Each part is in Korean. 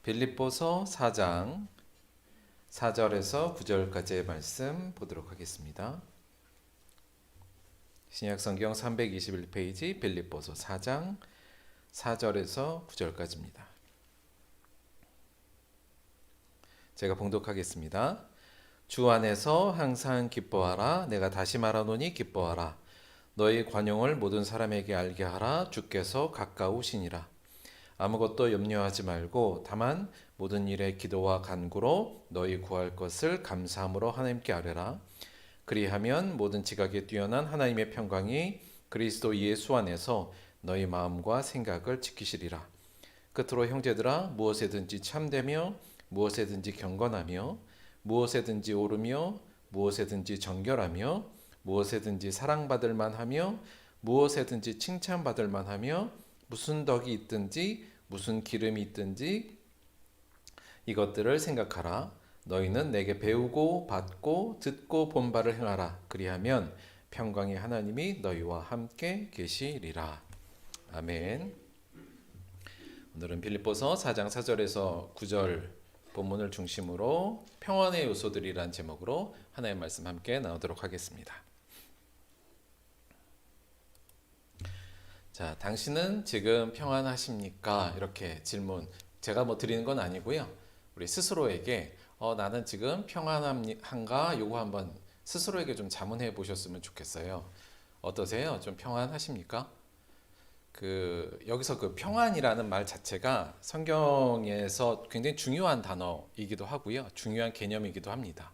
빌립보서 4장 4절에서 9절까지의 말씀 보도록 하겠습니다. 신약성경 321페이지 빌립보서 4장 4절에서 9절까지입니다. 제가 봉독하겠습니다. 주 안에서 항상 기뻐하라. 내가 다시 말하노니 기뻐하라. 너희 관용을 모든 사람에게 알게 하라. 주께서 가까우시니라. 아무것도 염려하지 말고 다만 모든 일에 기도와 간구로 너희 구할 것을 감사함으로 하나님께 아뢰라. 그리하면 모든 지각에 뛰어난 하나님의 평강이 그리스도 예수 안에서 너희 마음과 생각을 지키시리라. 끝으로 형제들아, 무엇에든지 참되며 무엇에든지 경건하며 무엇에든지 오르며 무엇에든지 정결하며 무엇에든지 사랑받을 만하며 무엇에든지 칭찬받을 만하며 무슨 덕이 있든지 무슨 기름이 있든지 이것들을 생각하라. 너희는 내게 배우고 받고 듣고 본 바를 행하라. 그리하면 평강의 하나님이 너희와 함께 계시리라. 아멘. 오늘은 빌립보서 4장 4절에서 9절 본문을 중심으로 평안의 요소들이란 제목으로 하나님의 말씀 함께 나누도록 하겠습니다. 자, 당신은 지금 평안하십니까? 이렇게 질문 제가 드리는 건 아니고요. 우리 스스로에게 나는 지금 평안한가? 요거 한번 스스로에게 좀 자문해 보셨으면 좋겠어요. 어떠세요? 좀 평안하십니까? 여기서 그 평안이라는 말 자체가 성경에서 굉장히 중요한 단어이기도 하고요. 중요한 개념이기도 합니다.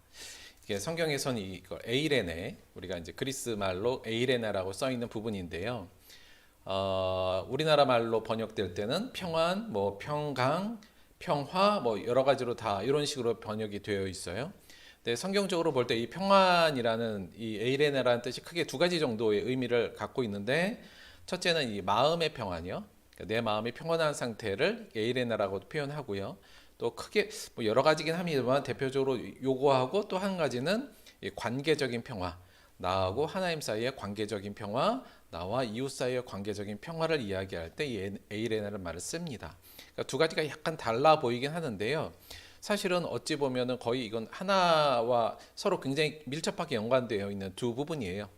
이게 성경에서는 이걸 에이레네, 우리가 이제 그리스 말로 에이레네라고 써 있는 부분인데요. 우리나라 말로 번역될 때는 평안, 평강, 평화, 여러 가지로 다 이런 식으로 번역이 되어 있어요. 근데 성경적으로 볼 때 이 평안이라는 이 에이레네라는 뜻이 크게 두 가지 정도의 의미를 갖고 있는데, 첫째는 이 마음의 평안이요. 그러니까 내 마음이 평안한 상태를 에이레네라고 표현하고요. 또 크게 여러 가지긴 합니다만 대표적으로 요거하고 또 한 가지는 이 관계적인 평화, 나하고 하나님 사이의 관계적인 평화, 나와 이웃 사이의 관계적인 평화를 이야기할 때 이 에이레네라는 말을 씁니다. 그러니까 두 가지가 약간 달라 보이긴 하는데요. 사실은 어찌 보면은 거의 이건 하나와 서로 굉장히 밀접하게 연관되어 있는 두 부분이에요.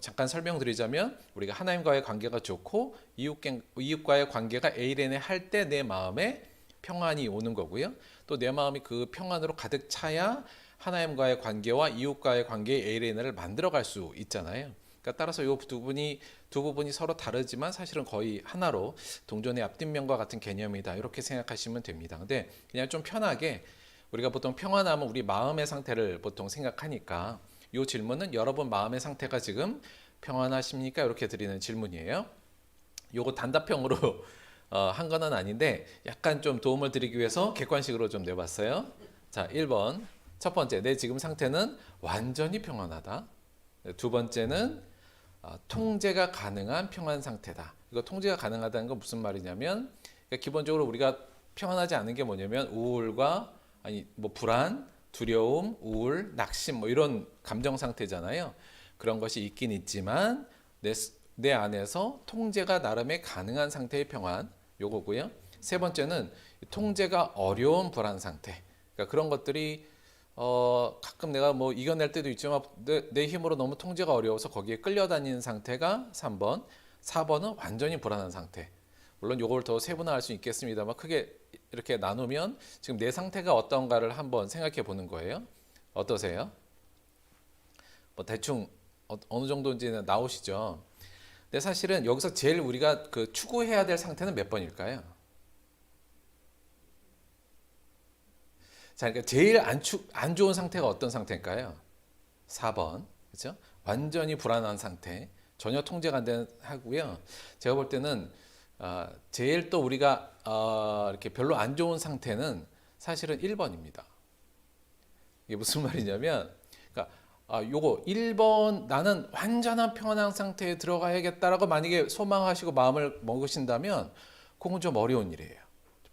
잠깐 설명드리자면 우리가 하나님과의 관계가 좋고 이웃과의 관계가 에이레네 할 때 내 마음에 평안이 오는 거고요. 또 내 마음이 그 평안으로 가득 차야 하나님과의 관계와 이웃과의 관계의 에이레네를 만들어갈 수 있잖아요. 그러니까 따라서 이 두 부분이 서로 다르지만 사실은 거의 하나로 동전의 앞뒷면과 같은 개념이다, 이렇게 생각하시면 됩니다. 근데 그냥 좀 편하게 우리가 보통 평안하면 우리 마음의 상태를 보통 생각하니까 이 질문은 여러분 마음의 상태가 지금 평안하십니까? 이렇게 드리는 질문이에요. 요거 단답형으로 한 거는 아닌데 약간 좀 도움을 드리기 위해서 객관식으로 좀 내봤어요. 자, 1번. 첫 번째, 내 지금 상태는 완전히 평안하다. 두 번째는 통제가 가능한 평안 상태다. 이거 통제가 가능하다는 건 무슨 말이냐면, 그러니까 기본적으로 우리가 평안하지 않은 게 뭐냐면 우울과 불안, 두려움, 우울, 낙심 이런 감정 상태잖아요. 그런 것이 있긴 있지만 내 안에서 통제가 나름의 가능한 상태의 평안, 요거고요. 세 번째는 통제가 어려운 불안 상태. 그러니까 그런 것들이 가끔 내가 이겨낼 때도 있지만 내 힘으로 너무 통제가 어려워서 거기에 끌려다니는 상태가 3번. 4번은 완전히 불안한 상태. 물론 요걸 더 세분화할 수 있겠습니다만 크게 이렇게 나누면 지금 내 상태가 어떤가를 한번 생각해 보는 거예요. 어떠세요? 대충 어느 정도인지는 나오시죠? 근데 사실은 여기서 제일 우리가 추구해야 될 상태는 몇 번일까요? 자, 그러니까 제일 안 좋은 상태가 어떤 상태일까요? 4번. 그렇죠? 완전히 불안한 상태. 전혀 통제가 안 되는 하고요. 제가 볼 때는 제일 또 우리가 이렇게 별로 안 좋은 상태는 사실은 1번입니다. 이게 무슨 말이냐면, 그러니까 요거 1번, 나는 완전한 평안한 상태에 들어가야겠다라고 만약에 소망하시고 마음을 먹으신다면 그건 좀 어려운 일이에요.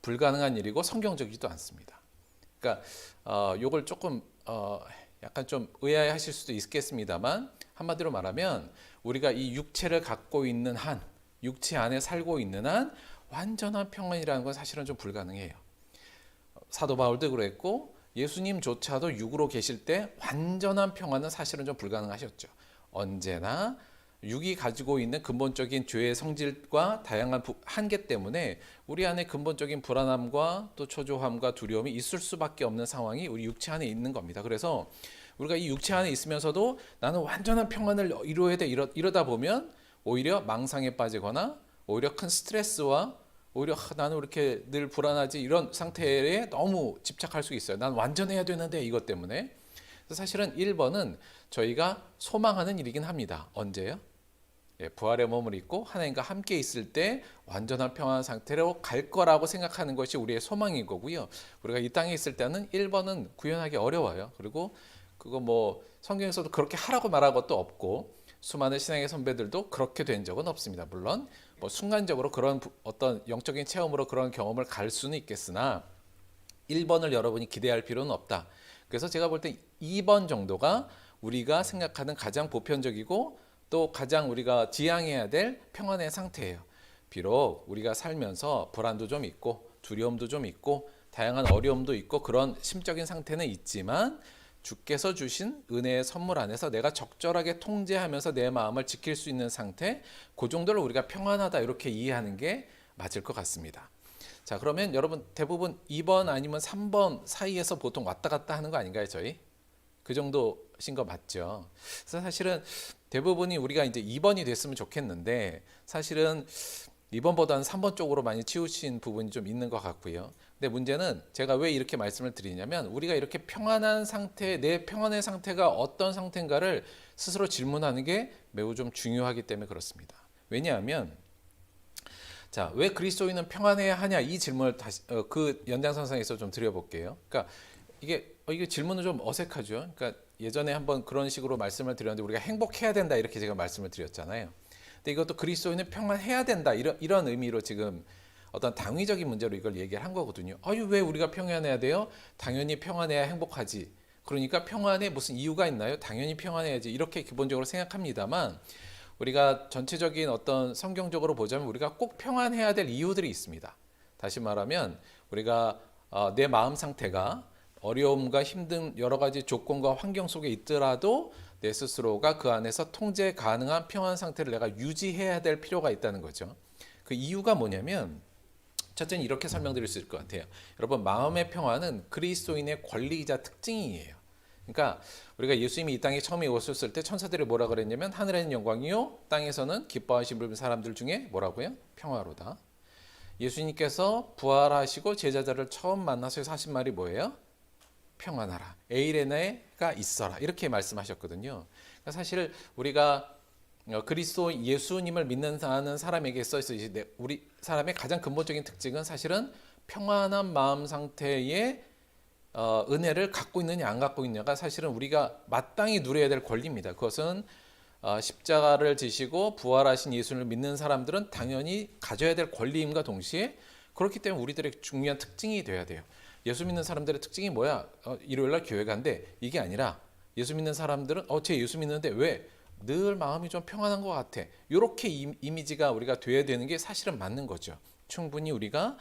불가능한 일이고 성경적이지도 않습니다. 그러니까 요걸 조금 약간 좀 의아해하실 수도 있겠습니다만, 한마디로 말하면 우리가 이 육체를 갖고 있는 육체 안에 살고 있는 한 완전한 평안이라는 건 사실은 좀 불가능해요. 사도 바울도 그랬고 예수님조차도 육으로 계실 때 완전한 평안은 사실은 좀 불가능하셨죠. 언제나 육이 가지고 있는 근본적인 죄의 성질과 다양한 한계 때문에 우리 안에 근본적인 불안함과 또 초조함과 두려움이 있을 수밖에 없는 상황이 우리 육체 안에 있는 겁니다. 그래서 우리가 이 육체 안에 있으면서도 나는 완전한 평안을 이루어야 돼 이러다 보면 오히려 망상에 빠지거나 오히려 큰 스트레스와 오히려 나는 왜 이렇게 늘 불안하지 이런 상태에 너무 집착할 수 있어요. 난 완전해야 되는데 이것 때문에. 그래서 사실은 1번은 저희가 소망하는 일이긴 합니다. 언제요? 부활의 몸을 입고 하나님과 함께 있을 때 완전한 평안한 상태로 갈 거라고 생각하는 것이 우리의 소망인 거고요. 우리가 이 땅에 있을 때는 1번은 구현하기 어려워요. 그리고 그거 뭐 성경에서도 그렇게 하라고 말한 것도 없고 수많은 신앙의 선배들도 그렇게 된 적은 없습니다. 물론 뭐 순간적으로 그런 어떤 영적인 체험으로 그런 경험을 갈 수는 있겠으나 1번을 여러분이 기대할 필요는 없다. 그래서 제가 볼 때 2번 정도가 우리가 생각하는 가장 보편적이고 또 가장 우리가 지향해야 될 평안의 상태예요. 비록 우리가 살면서 불안도 좀 있고 두려움도 좀 있고 다양한 어려움도 있고 그런 심적인 상태는 있지만 주께서 주신 은혜의 선물 안에서 내가 적절하게 통제하면서 내 마음을 지킬 수 있는 상태, 그 정도를 우리가 평안하다 이렇게 이해하는 게 맞을 것 같습니다. 자, 그러면 여러분 대부분 2번 아니면 3번 사이에서 보통 왔다 갔다 하는 거 아닌가요, 저희? 그 정도신 거 맞죠? 그래서 사실은 대부분이 우리가 이제 2번이 됐으면 좋겠는데 사실은 2번보다는 3번 쪽으로 많이 치우친 부분이 좀 있는 것 같고요. 근데 문제는 제가 왜 이렇게 말씀을 드리냐면 우리가 이렇게 평안한 상태, 내 평안의 상태가 어떤 상태인가를 스스로 질문하는 게 매우 좀 중요하기 때문에 그렇습니다. 왜냐하면 자, 왜 그리스도인은 평안해야 하냐 이 질문을 다시 그 연장선상에서 좀 드려볼게요. 그러니까 이게 질문은 좀 어색하죠. 그러니까 예전에 한번 그런 식으로 말씀을 드렸는데 우리가 행복해야 된다 이렇게 제가 말씀을 드렸잖아요. 근데 이것도 그리스도인은 평안해야 된다 이런 의미로 지금 어떤 당위적인 문제로 이걸 얘기를 한 거거든요. 아유 왜 우리가 평안해야 돼요? 당연히 평안해야 행복하지. 그러니까 평안에 무슨 이유가 있나요? 당연히 평안해야지 이렇게 기본적으로 생각합니다만 우리가 전체적인 어떤 성경적으로 보자면 우리가 꼭 평안해야 될 이유들이 있습니다. 다시 말하면 우리가 내 마음 상태가 어려움과 힘든 여러 가지 조건과 환경 속에 있더라도 내 스스로가 그 안에서 통제 가능한 평안 상태를 내가 유지해야 될 필요가 있다는 거죠. 그 이유가 뭐냐면 첫째는 이렇게 설명드릴 수 있을 것 같아요. 여러분 마음의 평안은 그리스도인의 권리이자 특징이에요. 그러니까 우리가 예수님이 이 땅에 처음에 오셨을 때 천사들이 뭐라 그랬냐면 하늘에는 영광이요 땅에서는 기뻐하신 사람들 중에 뭐라고요? 평화로다. 예수님께서 부활하시고 제자들을 처음 만나서 하신 말이 뭐예요? 평안하라. 에이레네가 있어라. 이렇게 말씀하셨거든요. 그러니까 사실 우리가 그리스도 예수님을 믿는 사람에게 있어서 우리 사람의 가장 근본적인 특징은 사실은 평안한 마음 상태의 은혜를 갖고 있느냐 안 갖고 있느냐가 사실은 우리가 마땅히 누려야 될 권리입니다. 그것은 십자가를 지시고 부활하신 예수를 믿는 사람들은 당연히 가져야 될 권리임과 동시에 그렇기 때문에 우리들의 중요한 특징이 돼야 돼요. 예수 믿는 사람들의 특징이 뭐야? 일요일날 교회 간대. 이게 아니라 예수 믿는 사람들은 쟤 예수 믿는데 왜? 늘 마음이 좀 평안한 것 같아. 이렇게 이미지가 우리가 돼야 되는 게 사실은 맞는 거죠. 충분히 우리가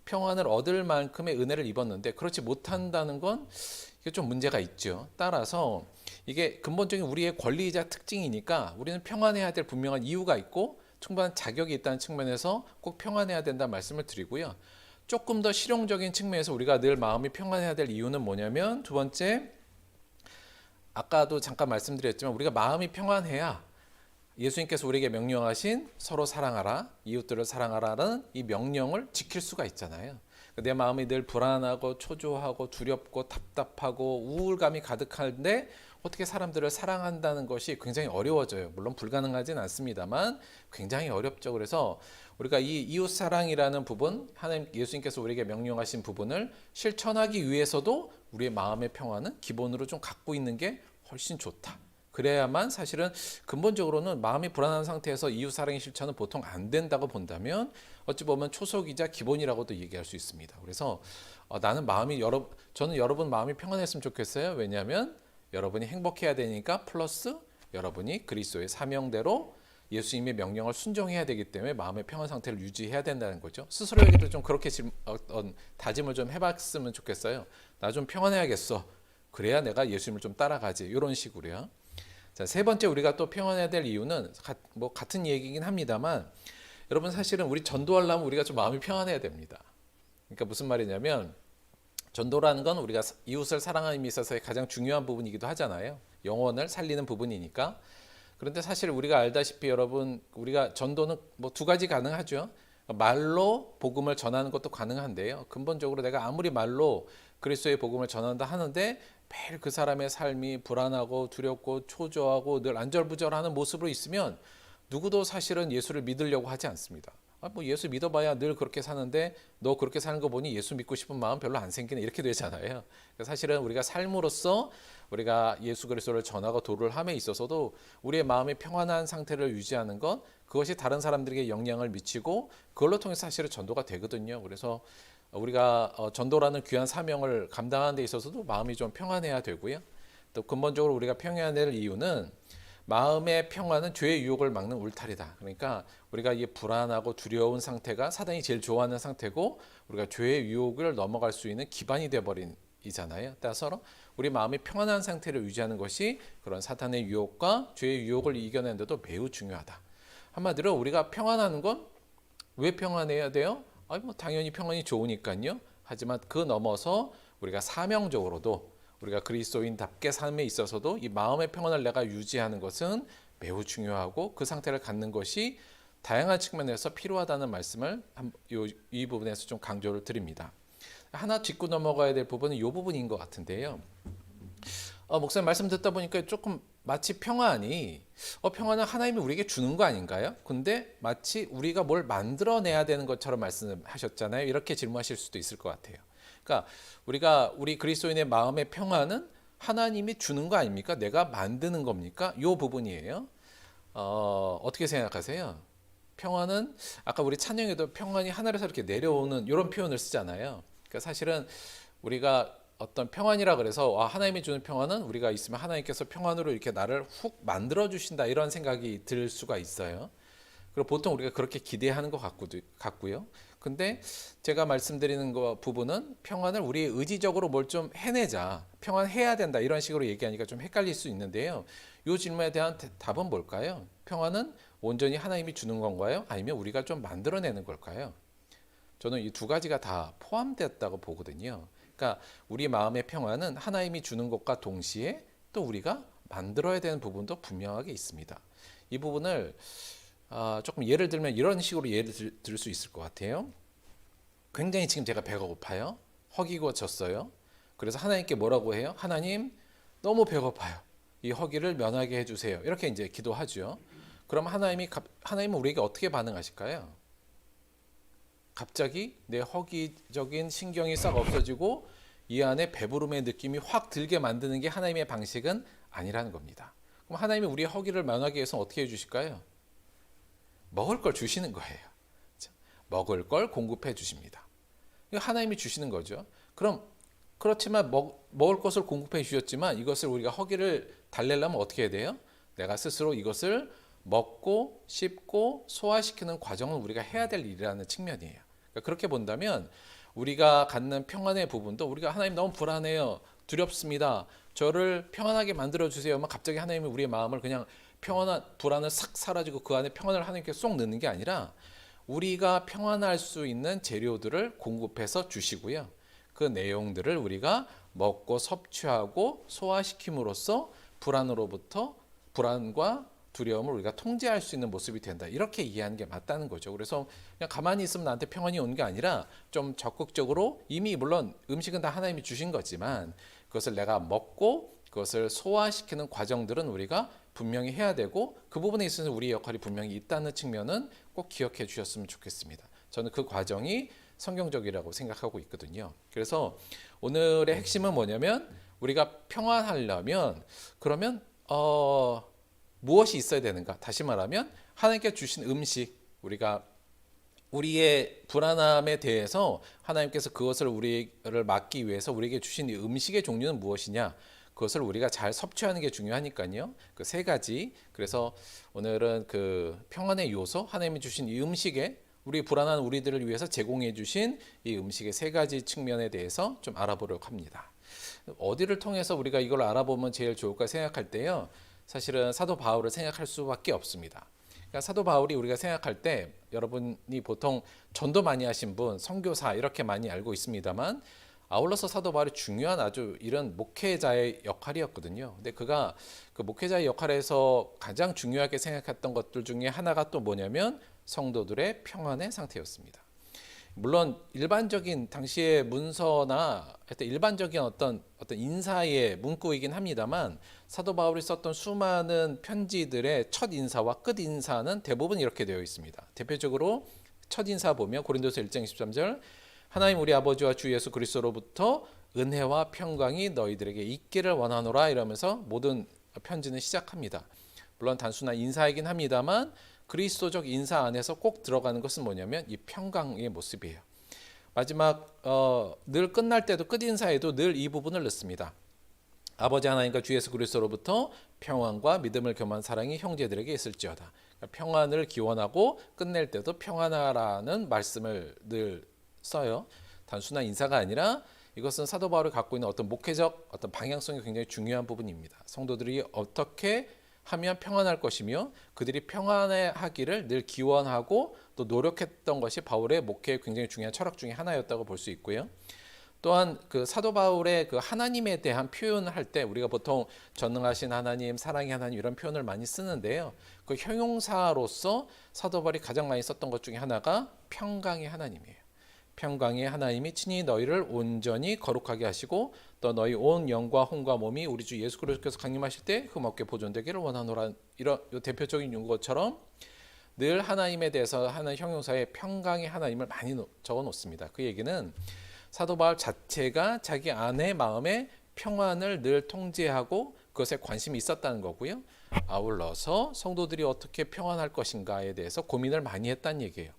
평안을 얻을 만큼의 은혜를 입었는데 그렇지 못한다는 건 이게 좀 문제가 있죠. 따라서 이게 근본적인 우리의 권리이자 특징이니까 우리는 평안해야 될 분명한 이유가 있고 충분한 자격이 있다는 측면에서 꼭 평안해야 된다는 말씀을 드리고요. 조금 더 실용적인 측면에서 우리가 늘 마음이 평안해야 될 이유는 뭐냐면 두 번째, 아까도 잠깐 말씀드렸지만 우리가 마음이 평안해야 예수님께서 우리에게 명령하신 서로 사랑하라, 이웃들을 사랑하라는 이 명령을 지킬 수가 있잖아요. 내 마음이 늘 불안하고 초조하고 두렵고 답답하고 우울감이 가득한데 어떻게 사람들을 사랑한다는 것이 굉장히 어려워져요. 물론 불가능하진 않습니다만 굉장히 어렵죠. 그래서 우리가 이 이웃 사랑이라는 부분, 하나님 예수님께서 우리에게 명령하신 부분을 실천하기 위해서도 우리의 마음의 평화는 기본으로 좀 갖고 있는 게 훨씬 좋다. 그래야만 사실은 근본적으로는 마음이 불안한 상태에서 이웃 사랑의 실천은 보통 안 된다고 본다면 어찌 보면 초석이자 기본이라고도 얘기할 수 있습니다. 그래서 저는 여러분 마음이 평안했으면 좋겠어요. 왜냐하면 여러분이 행복해야 되니까 플러스 여러분이 그리스도의 사명대로 예수님의 명령을 순종해야 되기 때문에 마음의 평안 상태를 유지해야 된다는 거죠. 스스로에게도 좀 그렇게 다짐을 좀 해봤으면 좋겠어요. 나 좀 평안해야겠어. 그래야 내가 예수님을 좀 따라가지. 이런 식으로요. 자, 세 번째 우리가 또 평안해야 될 이유는 같은 얘기긴 합니다만, 여러분 사실은 우리 전도하려면 우리가 좀 마음이 평안해야 됩니다. 그러니까 무슨 말이냐면, 전도라는 건 우리가 이웃을 사랑하는 데 있어서의 가장 중요한 부분이기도 하잖아요. 영혼을 살리는 부분이니까. 그런데 사실 우리가 알다시피 여러분, 우리가 전도는 뭐 두 가지 가능하죠. 말로 복음을 전하는 것도 가능한데요. 근본적으로 내가 아무리 말로 그리스도의 복음을 전한다 하는데 매일 그 사람의 삶이 불안하고 두렵고 초조하고 늘 안절부절하는 모습으로 있으면 누구도 사실은 예수를 믿으려고 하지 않습니다. 뭐 예수 믿어봐야 늘 그렇게 사는데 너 그렇게 사는 거 보니 예수 믿고 싶은 마음 별로 안 생기네, 이렇게 되잖아요. 사실은 우리가 삶으로서 우리가 예수 그리스도를 전하고 도를 함에 있어서도 우리의 마음의 평안한 상태를 유지하는 것, 그것이 다른 사람들에게 영향을 미치고 그걸로 통해서 사실은 전도가 되거든요. 그래서 우리가 전도라는 귀한 사명을 감당하는 데 있어서도 마음이 좀 평안해야 되고요. 또 근본적으로 우리가 평안해야 될 이유는 마음의 평안은 죄의 유혹을 막는 울타리다. 그러니까 우리가 이 불안하고 두려운 상태가 사단이 제일 좋아하는 상태고, 우리가 죄의 유혹을 넘어갈 수 있는 기반이 되어버린 이잖아요. 따라서 우리 마음이 평안한 상태를 유지하는 것이 그런 사탄의 유혹과 죄의 유혹을 이겨내는 데도 매우 중요하다. 한마디로 우리가 평안하는 건 왜 평안해야 돼요? 뭐 당연히 평안이 좋으니까요. 하지만 그 넘어서 우리가 사명적으로도 우리가 그리스도인답게 삶에 있어서도 이 마음의 평안을 내가 유지하는 것은 매우 중요하고, 그 상태를 갖는 것이 다양한 측면에서 필요하다는 말씀을 이 부분에서 좀 강조를 드립니다. 하나 짚고 넘어가야 될 부분은 이 부분인 것 같은데요. 목사님 말씀 듣다 보니까 조금 마치 평안은 하나님이 우리에게 주는 거 아닌가요? 근데 마치 우리가 뭘 만들어내야 되는 것처럼 말씀하셨잖아요. 이렇게 질문하실 수도 있을 것 같아요. 그러니까 우리 그리스도인의 마음의 평안은 하나님이 주는 거 아닙니까? 내가 만드는 겁니까? 이 부분이에요. 어떻게 생각하세요? 평안은 아까 우리 찬양에도 평안이 하늘에서 이렇게 내려오는 이런 표현을 쓰잖아요. 그러니까 사실은 우리가 어떤 평안이라 그래서 하나님이 주는 평안은 우리가 있으면 하나님께서 평안으로 이렇게 나를 훅 만들어 주신다, 이런 생각이 들 수가 있어요. 그리고 보통 우리가 그렇게 기대하는 것 같고요. 근데 제가 말씀드리는 부분은 평안을 우리 의지적으로 뭘 좀 해내자, 평안해야 된다, 이런 식으로 얘기하니까 좀 헷갈릴 수 있는데요. 이 질문에 대한 답은 뭘까요? 평안은 온전히 하나님이 주는 건가요? 아니면 우리가 좀 만들어내는 걸까요? 저는 이 두 가지가 다 포함됐다고 보거든요. 그러니까 우리 마음의 평안은 하나님이 주는 것과 동시에 또 우리가 만들어야 되는 부분도 분명하게 있습니다. 이 부분을 조금 예를 들면 이런 식으로 예를 들 수 있을 것 같아요. 굉장히 지금 제가 배가 고파요. 허기가 졌어요. 그래서 하나님께 뭐라고 해요? 하나님, 너무 배고파요. 이 허기를 면하게 해주세요. 이렇게 이제 기도하죠. 그럼 하나님은 우리에게 어떻게 반응하실까요? 갑자기 내 허기적인 신경이 싹 없어지고 이 안에 배부름의 느낌이 확 들게 만드는 게 하나님의 방식은 아니라는 겁니다. 그럼 하나님이 우리의 허기를 면하기 위해서 어떻게 해주실까요? 먹을 걸 주시는 거예요. 먹을 걸 공급해 주십니다. 이거 하나님이 주시는 거죠. 그렇지만 먹을 것을 공급해 주셨지만 이것을 우리가 허기를 달래려면 어떻게 해야 돼요? 내가 스스로 이것을 먹고 씹고 소화시키는 과정을 우리가 해야 될 일이라는 측면이에요. 그러니까 그렇게 본다면 우리가 갖는 평안의 부분도, 우리가 하나님 너무 불안해요, 두렵습니다, 저를 평안하게 만들어 주세요, 갑자기 하나님이 우리의 마음을 그냥 불안을 싹 사라지고 그 안에 평안을 하나님께 쏙 넣는 게 아니라 우리가 평안할 수 있는 재료들을 공급해서 주시고요. 그 내용들을 우리가 먹고 섭취하고 소화시킴으로써 불안과 두려움을 우리가 통제할 수 있는 모습이 된다, 이렇게 이해하는 게 맞다는 거죠. 그래서 그냥 가만히 있으면 나한테 평안이 오는 게 아니라 좀 적극적으로, 이미 물론 음식은 다 하나님이 주신 거지만 그것을 내가 먹고 그것을 소화시키는 과정들은 우리가 분명히 해야 되고, 그 부분에 있어서 우리의 역할이 분명히 있다는 측면은 꼭 기억해 주셨으면 좋겠습니다. 저는 그 과정이 성경적이라고 생각하고 있거든요. 그래서 오늘의 핵심은 뭐냐면, 우리가 평안하려면 그러면 무엇이 있어야 되는가? 다시 말하면 하나님께 주신 음식, 우리의 불안함에 대해서 하나님께서 그것을 우리를 막기 위해서 우리에게 주신 이 음식의 종류는 무엇이냐? 그것을 우리가 잘 섭취하는 게 중요하니까요. 그 세 가지. 그래서 오늘은 그 평안의 요소, 하나님이 주신 이 음식에 우리 불안한 우리들을 위해서 제공해 주신 이 음식의 세 가지 측면에 대해서 좀 알아보려고 합니다. 어디를 통해서 우리가 이걸 알아보면 제일 좋을까 생각할 때요. 사실은 사도 바울을 생각할 수밖에 없습니다. 그러니까 사도 바울이 우리가 생각할 때 여러분이 보통 전도 많이 하신 분, 선교사 이렇게 많이 알고 있습니다만 아울러서 사도 바울이 중요한 아주 이런 목회자의 역할이었거든요. 근데 그가 그 목회자의 역할에서 가장 중요하게 생각했던 것들 중에 하나가 또 뭐냐면 성도들의 평안의 상태였습니다. 물론 일반적인 당시의 문서나 하여튼 일반적인 어떤 인사의 문구이긴 합니다만 사도 바울이 썼던 수많은 편지들의 첫 인사와 끝 인사는 대부분 이렇게 되어 있습니다. 대표적으로 첫 인사 보면 고린도서 1장 23절 하나님 우리 아버지와 주 예수 그리스도로부터 은혜와 평강이 너희들에게 있기를 원하노라 이러면서 모든 편지는 시작합니다. 물론 단순한 인사이긴 합니다만 그리스도적 인사 안에서 꼭 들어가는 것은 뭐냐면 이 평강의 모습이에요. 마지막 늘 끝날 때도 끝 인사에도 늘 이 부분을 넣습니다. 아버지 하나님과 주 예수 그리스도로부터 평안과 믿음을 겸한 사랑이 형제들에게 있을지어다. 그러니까 평안을 기원하고 끝낼 때도 평안하라는 말씀을 늘 써요. 단순한 인사가 아니라 이것은 사도 바울이 갖고 있는 어떤 목회적 어떤 방향성이 굉장히 중요한 부분입니다. 성도들이 어떻게 하면 평안할 것이며 그들이 평안하기를 늘 기원하고 또 노력했던 것이 바울의 목회의 굉장히 중요한 철학 중에 하나였다고 볼 수 있고요. 또한 그 사도 바울의 그 하나님에 대한 표현을 할 때 우리가 보통 전능하신 하나님, 사랑의 하나님 이런 표현을 많이 쓰는데요. 그 형용사로서 사도 바울이 가장 많이 썼던 것 중에 하나가 평강의 하나님이에요. 평강의 하나님이 친히 너희를 온전히 거룩하게 하시고 또 너희 온 영과 혼과 몸이 우리 주 예수 그리스도께서 강림하실 때 흠없게 보존되기를 원하노라. 이런 대표적인 용어처럼 늘 하나님에 대해서 하는 형용사에 평강의 하나님을 많이 적어 놓습니다. 그 얘기는 사도 바울 자체가 자기 안의 마음의 평안을 늘 통제하고 그것에 관심이 있었다는 거고요. 아울러서 성도들이 어떻게 평안할 것인가에 대해서 고민을 많이 했다는 얘기예요.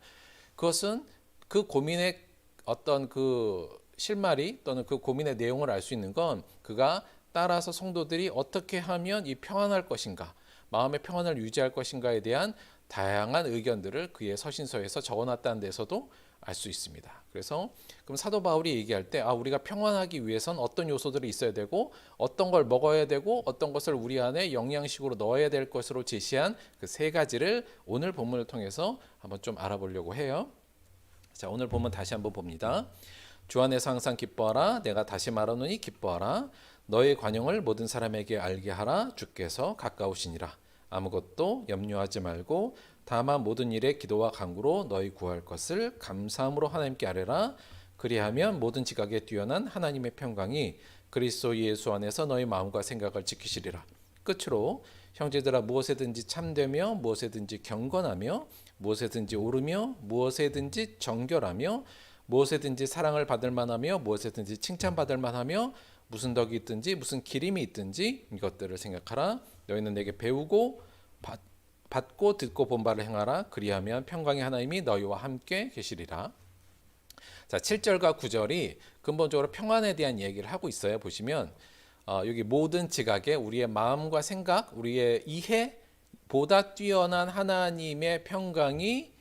그것은 그 고민의 어떤 그 실마리 또는 그 고민의 내용을 알 수 있는 건 그가 따라서 성도들이 어떻게 하면 이 평안할 것인가, 마음의 평안을 유지할 것인가에 대한 다양한 의견들을 그의 서신서에서 적어놨다는 데서도 알 수 있습니다. 그래서 그럼 사도 바울이 얘기할 때 우리가 평안하기 위해선 어떤 요소들이 있어야 되고 어떤 걸 먹어야 되고 어떤 것을 우리 안에 영양식으로 넣어야 될 것으로 제시한 그 세 가지를 오늘 본문을 통해서 한번 좀 알아보려고 해요. 자, 오늘 본문 다시 한번 봅니다. 주 안에서 항상 기뻐하라. 내가 다시 말하노니 기뻐하라. 너의 관용을 모든 사람에게 알게 하라. 주께서 가까우시니라. 아무것도 염려하지 말고 다만 모든 일에 기도와 간구로 너희 구할 것을 감사함으로 하나님께 아뢰라. 그리하면 모든 지각에 뛰어난 하나님의 평강이 그리스도 예수 안에서 너희 마음과 생각을 지키시리라. 끝으로 형제들아 무엇에든지 참되며 무엇에든지 경건하며 무엇에든지 오르며 무엇에든지 정결하며 무엇에든지 사랑을 받을 만하며 무엇에든지 칭찬받을 만하며 무슨 덕이 있든지 무슨 기림이 있든지 이것들을 생각하라. 너희는 내게 배우고 받고 듣고 본 바를 행하라. 그리하면 평강의 하나님이 너희와 함께 계시리라. 자, 7절과 9절이 근본적으로 평안에 대한 얘기를 하고 있어요. 보시면 여기 모든 지각에 우리의 마음과 생각, 우리의 이해보다 뛰어난 하나님의 평강이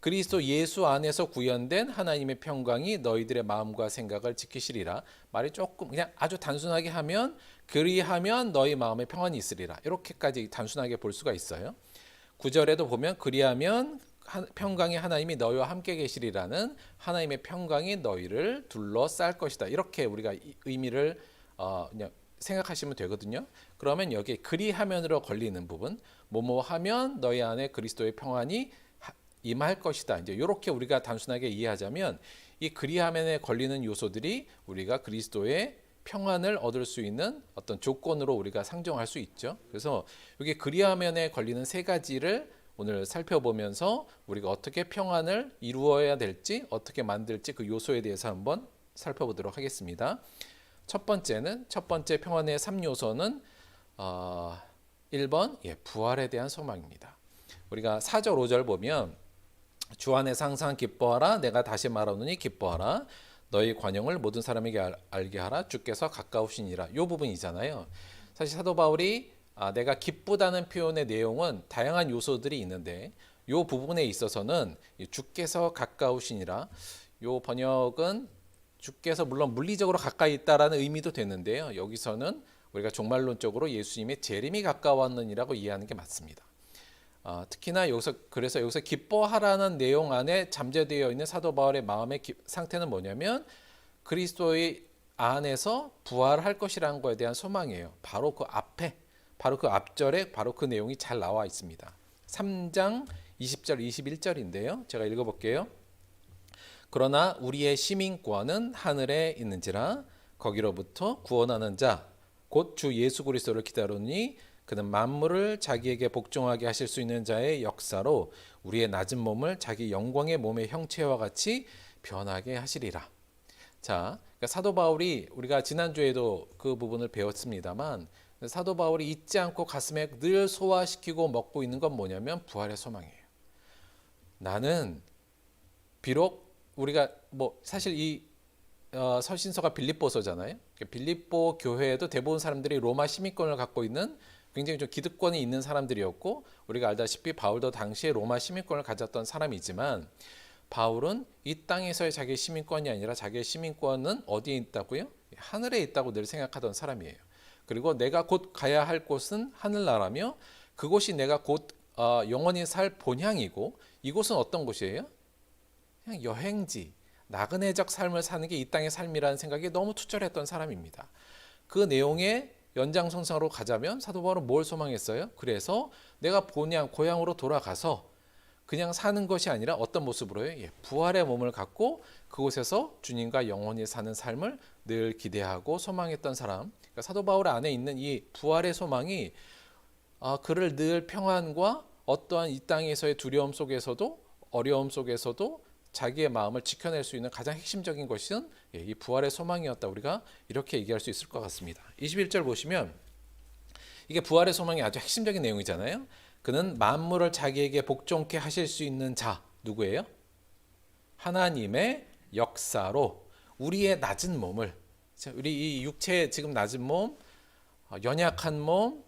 그리스도 예수 안에서 구현된 하나님의 평강이 너희들의 마음과 생각을 지키시리라. 말이 조금 그냥 아주 단순하게 하면 그리하면 너희 마음에 평안이 있으리라. 이렇게까지 단순하게 볼 수가 있어요. 9절에도 보면 그리하면 평강의 하나님이 너희와 함께 계시리라는 하나님의 평강이 너희를 둘러쌀 것이다. 이렇게 우리가 의미를 그냥 생각하시면 되거든요. 그러면 여기 그리하면으로 걸리는 부분, 뭐뭐 하면 너희 안에 그리스도의 평안이 임할 것이다. 이제 이렇게 우리가 단순하게 이해하자면 이 그리하면에 걸리는 요소들이 우리가 그리스도의 평안을 얻을 수 있는 어떤 조건으로 우리가 상정할 수 있죠. 그래서 여기 그리하면에 걸리는 세 가지를 오늘 살펴보면서 우리가 어떻게 평안을 이루어야 될지 어떻게 만들지 그 요소에 대해서 한번 살펴보도록 하겠습니다. 첫 번째 평안의 3요소는 1번 부활에 대한 소망입니다. 우리가 4절 5절 보면 주 안에서 항상 기뻐하라. 내가 다시 말하노니 기뻐하라. 너희 관용을 모든 사람에게 알게 하라. 주께서 가까우시니라. 이 부분이잖아요. 사실 사도 바울이 내가 기쁘다는 표현의 내용은 다양한 요소들이 있는데 이 부분에 있어서는 주께서 가까우시니라. 이 번역은 주께서 물론 물리적으로 가까이 있다라는 의미도 되는데요. 여기서는 우리가 종말론적으로 예수님의 재림이 가까웠느니라고 이해하는 게 맞습니다. 특히나 그래서 여기서 기뻐하라는 내용 안에 잠재되어 있는 사도 바울의 마음의 상태는 뭐냐면 그리스도의 안에서 부활할 것이라는 것에 대한 소망이에요. 바로 그 앞에, 바로 그 앞절에 바로 그 내용이 잘 나와 있습니다. 3장 20절 21절인데요. 제가 읽어볼게요. 그러나 우리의 시민권은 하늘에 있는지라 거기로부터 구원하는 자 곧 주 예수 그리스도를 기다리니 그는 만물을 자기에게 복종하게 하실 수 있는 자의 역사로 우리의 낮은 몸을 자기 영광의 몸의 형체와 같이 변하게 하시리라. 자, 그러니까 사도 바울이 우리가 지난주에도 그 부분을 배웠습니다만 사도 바울이 잊지 않고 가슴에 늘 소화시키고 먹고 있는 건 뭐냐면 부활의 소망이에요. 나는 비록 우리가 사실 이 서신서가 빌립보서잖아요. 빌립보 교회에도 대부분 사람들이 로마 시민권을 갖고 있는 굉장히 좀 기득권이 있는 사람들이었고 우리가 알다시피 바울도 당시에 로마 시민권을 가졌던 사람이지만 바울은 이 땅에서의 자기의 시민권이 아니라 자기의 시민권은 어디에 있다고요? 하늘에 있다고 늘 생각하던 사람이에요. 그리고 내가 곧 가야 할 곳은 하늘나라며 그곳이 내가 곧 영원히 살 본향이고 이곳은 어떤 곳이에요? 그냥 여행지, 나그네적 삶을 사는 게 이 땅의 삶이라는 생각이 너무 투철했던 사람입니다. 그 내용의 연장선상으로 가자면 사도 바울은 뭘 소망했어요? 그래서 내가 본향, 고향으로 돌아가서 그냥 사는 것이 아니라 어떤 모습으로요? 부활의 몸을 갖고 그곳에서 주님과 영원히 사는 삶을 늘 기대하고 소망했던 사람. 그러니까 사도 바울 안에 있는 이 부활의 소망이 그를 늘 평안과 어떠한 이 땅에서의 두려움 속에서도 어려움 속에서도 자기의 마음을 지켜낼 수 있는 가장 핵심적인 것은 이 부활의 소망이었다. 우리가 이렇게 얘기할 수 있을 것 같습니다. 21절 보시면 이게 부활의 소망이 아주 핵심적인 내용이잖아요. 그는 만물을 자기에게 복종케 하실 수 있는 자 누구예요? 하나님의 역사로 우리의 낮은 몸을 우리 이 육체의 지금 낮은 몸, 연약한 몸,